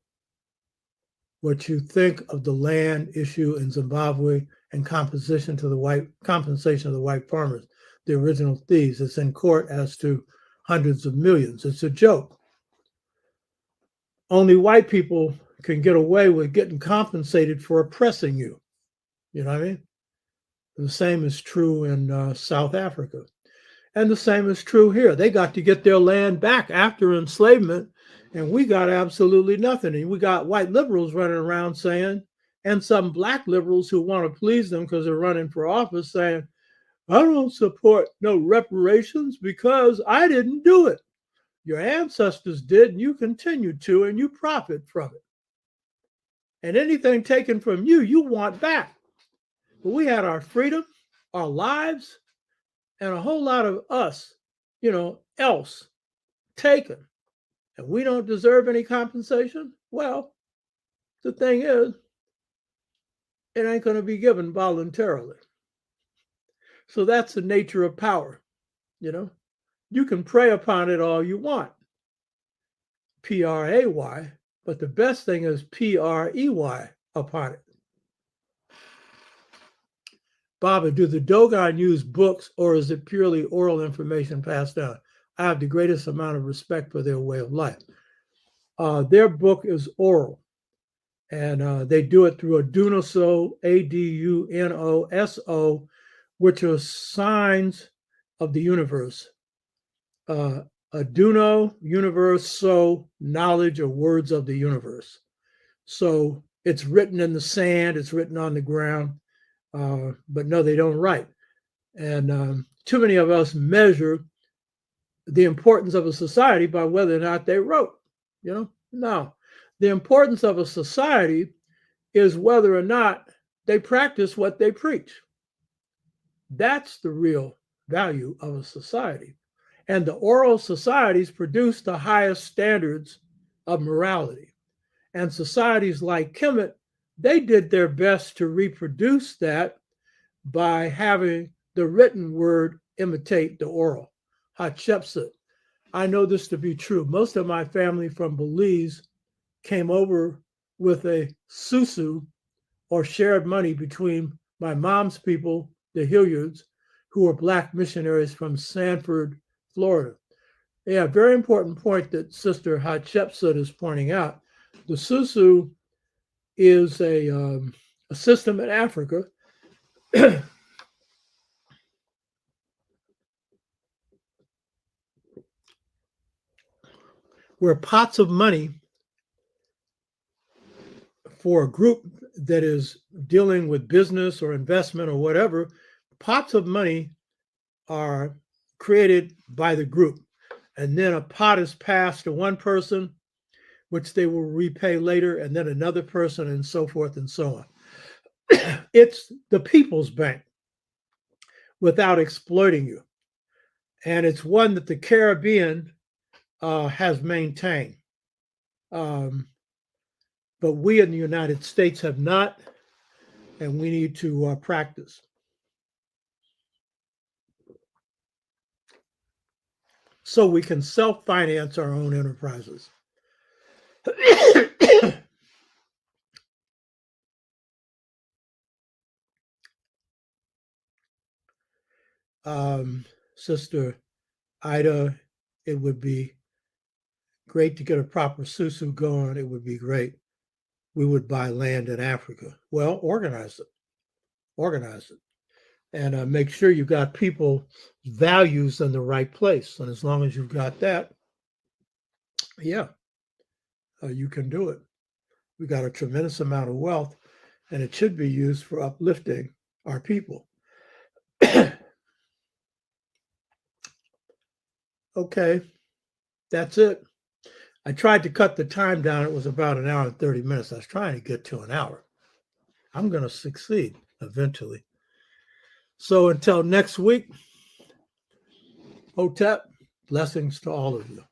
what you think of the land issue in Zimbabwe and compensation of the white farmers, the original thieves. It's in court as to hundreds of millions. It's a joke. Only white people can get away with getting compensated for oppressing you. You know what I mean? The same is true in South Africa. And the same is true here. They got to get their land back after enslavement, and we got absolutely nothing. And we got white liberals running around saying, and some black liberals who want to please them because they're running for office saying, I don't support no reparations because I didn't do it. Your ancestors did, and you continue to, and you profit from it. And anything taken from you, you want back. But we had our freedom, our lives, and a whole lot of us, else taken. And we don't deserve any compensation. Well, the thing is, it ain't going to be given voluntarily. So that's the nature of power. You can prey upon it all you want, P-R-A-Y, but the best thing is P-R-E-Y upon it. Baba, do the Dogon use books or is it purely oral information passed down? I have the greatest amount of respect for their way of life. Their book is oral, and they do it through Adunoso, A-D-U-N-O-S-O, which are signs of the universe. Aduno, universe, so knowledge or words of the universe. So it's written in the sand, it's written on the ground, but no, they don't write. And too many of us measure the importance of a society by whether or not they wrote. No. The importance of a society is whether or not they practice what they preach. That's the real value of a society. And the oral societies produce the highest standards of morality. And societies like Kemet, they did their best to reproduce that by having the written word imitate the oral. Hatshepsut. I know this to be true. Most of my family from Belize came over with a susu or shared money between my mom's people, the Hilliards, who were Black missionaries from Sanford, Florida. Yeah, very important point that Sister Hatshepsut is pointing out. The susu is a system in Africa where pots of money for a group that is dealing with business or investment or whatever, pots of money are created by the group. And then a pot is passed to one person, which they will repay later, and then another person, and so forth and so on. It's the people's bank without exploiting you. And it's one that the Caribbean has maintained. But we in the United States have not, and we need to practice. So we can self-finance our own enterprises. Sister Ida, it would be great to get a proper susu going. It would be great. We would buy land in Africa. Well, organize it, and make sure you got people's values in the right place. And as long as you've got that, yeah, you can do it. We got a tremendous amount of wealth, and it should be used for uplifting our people. Okay, that's it. I tried to cut the time down. It was about an hour and 30 minutes. I was trying to get to an hour. I'm going to succeed eventually. So until next week, Hotep, blessings to all of you.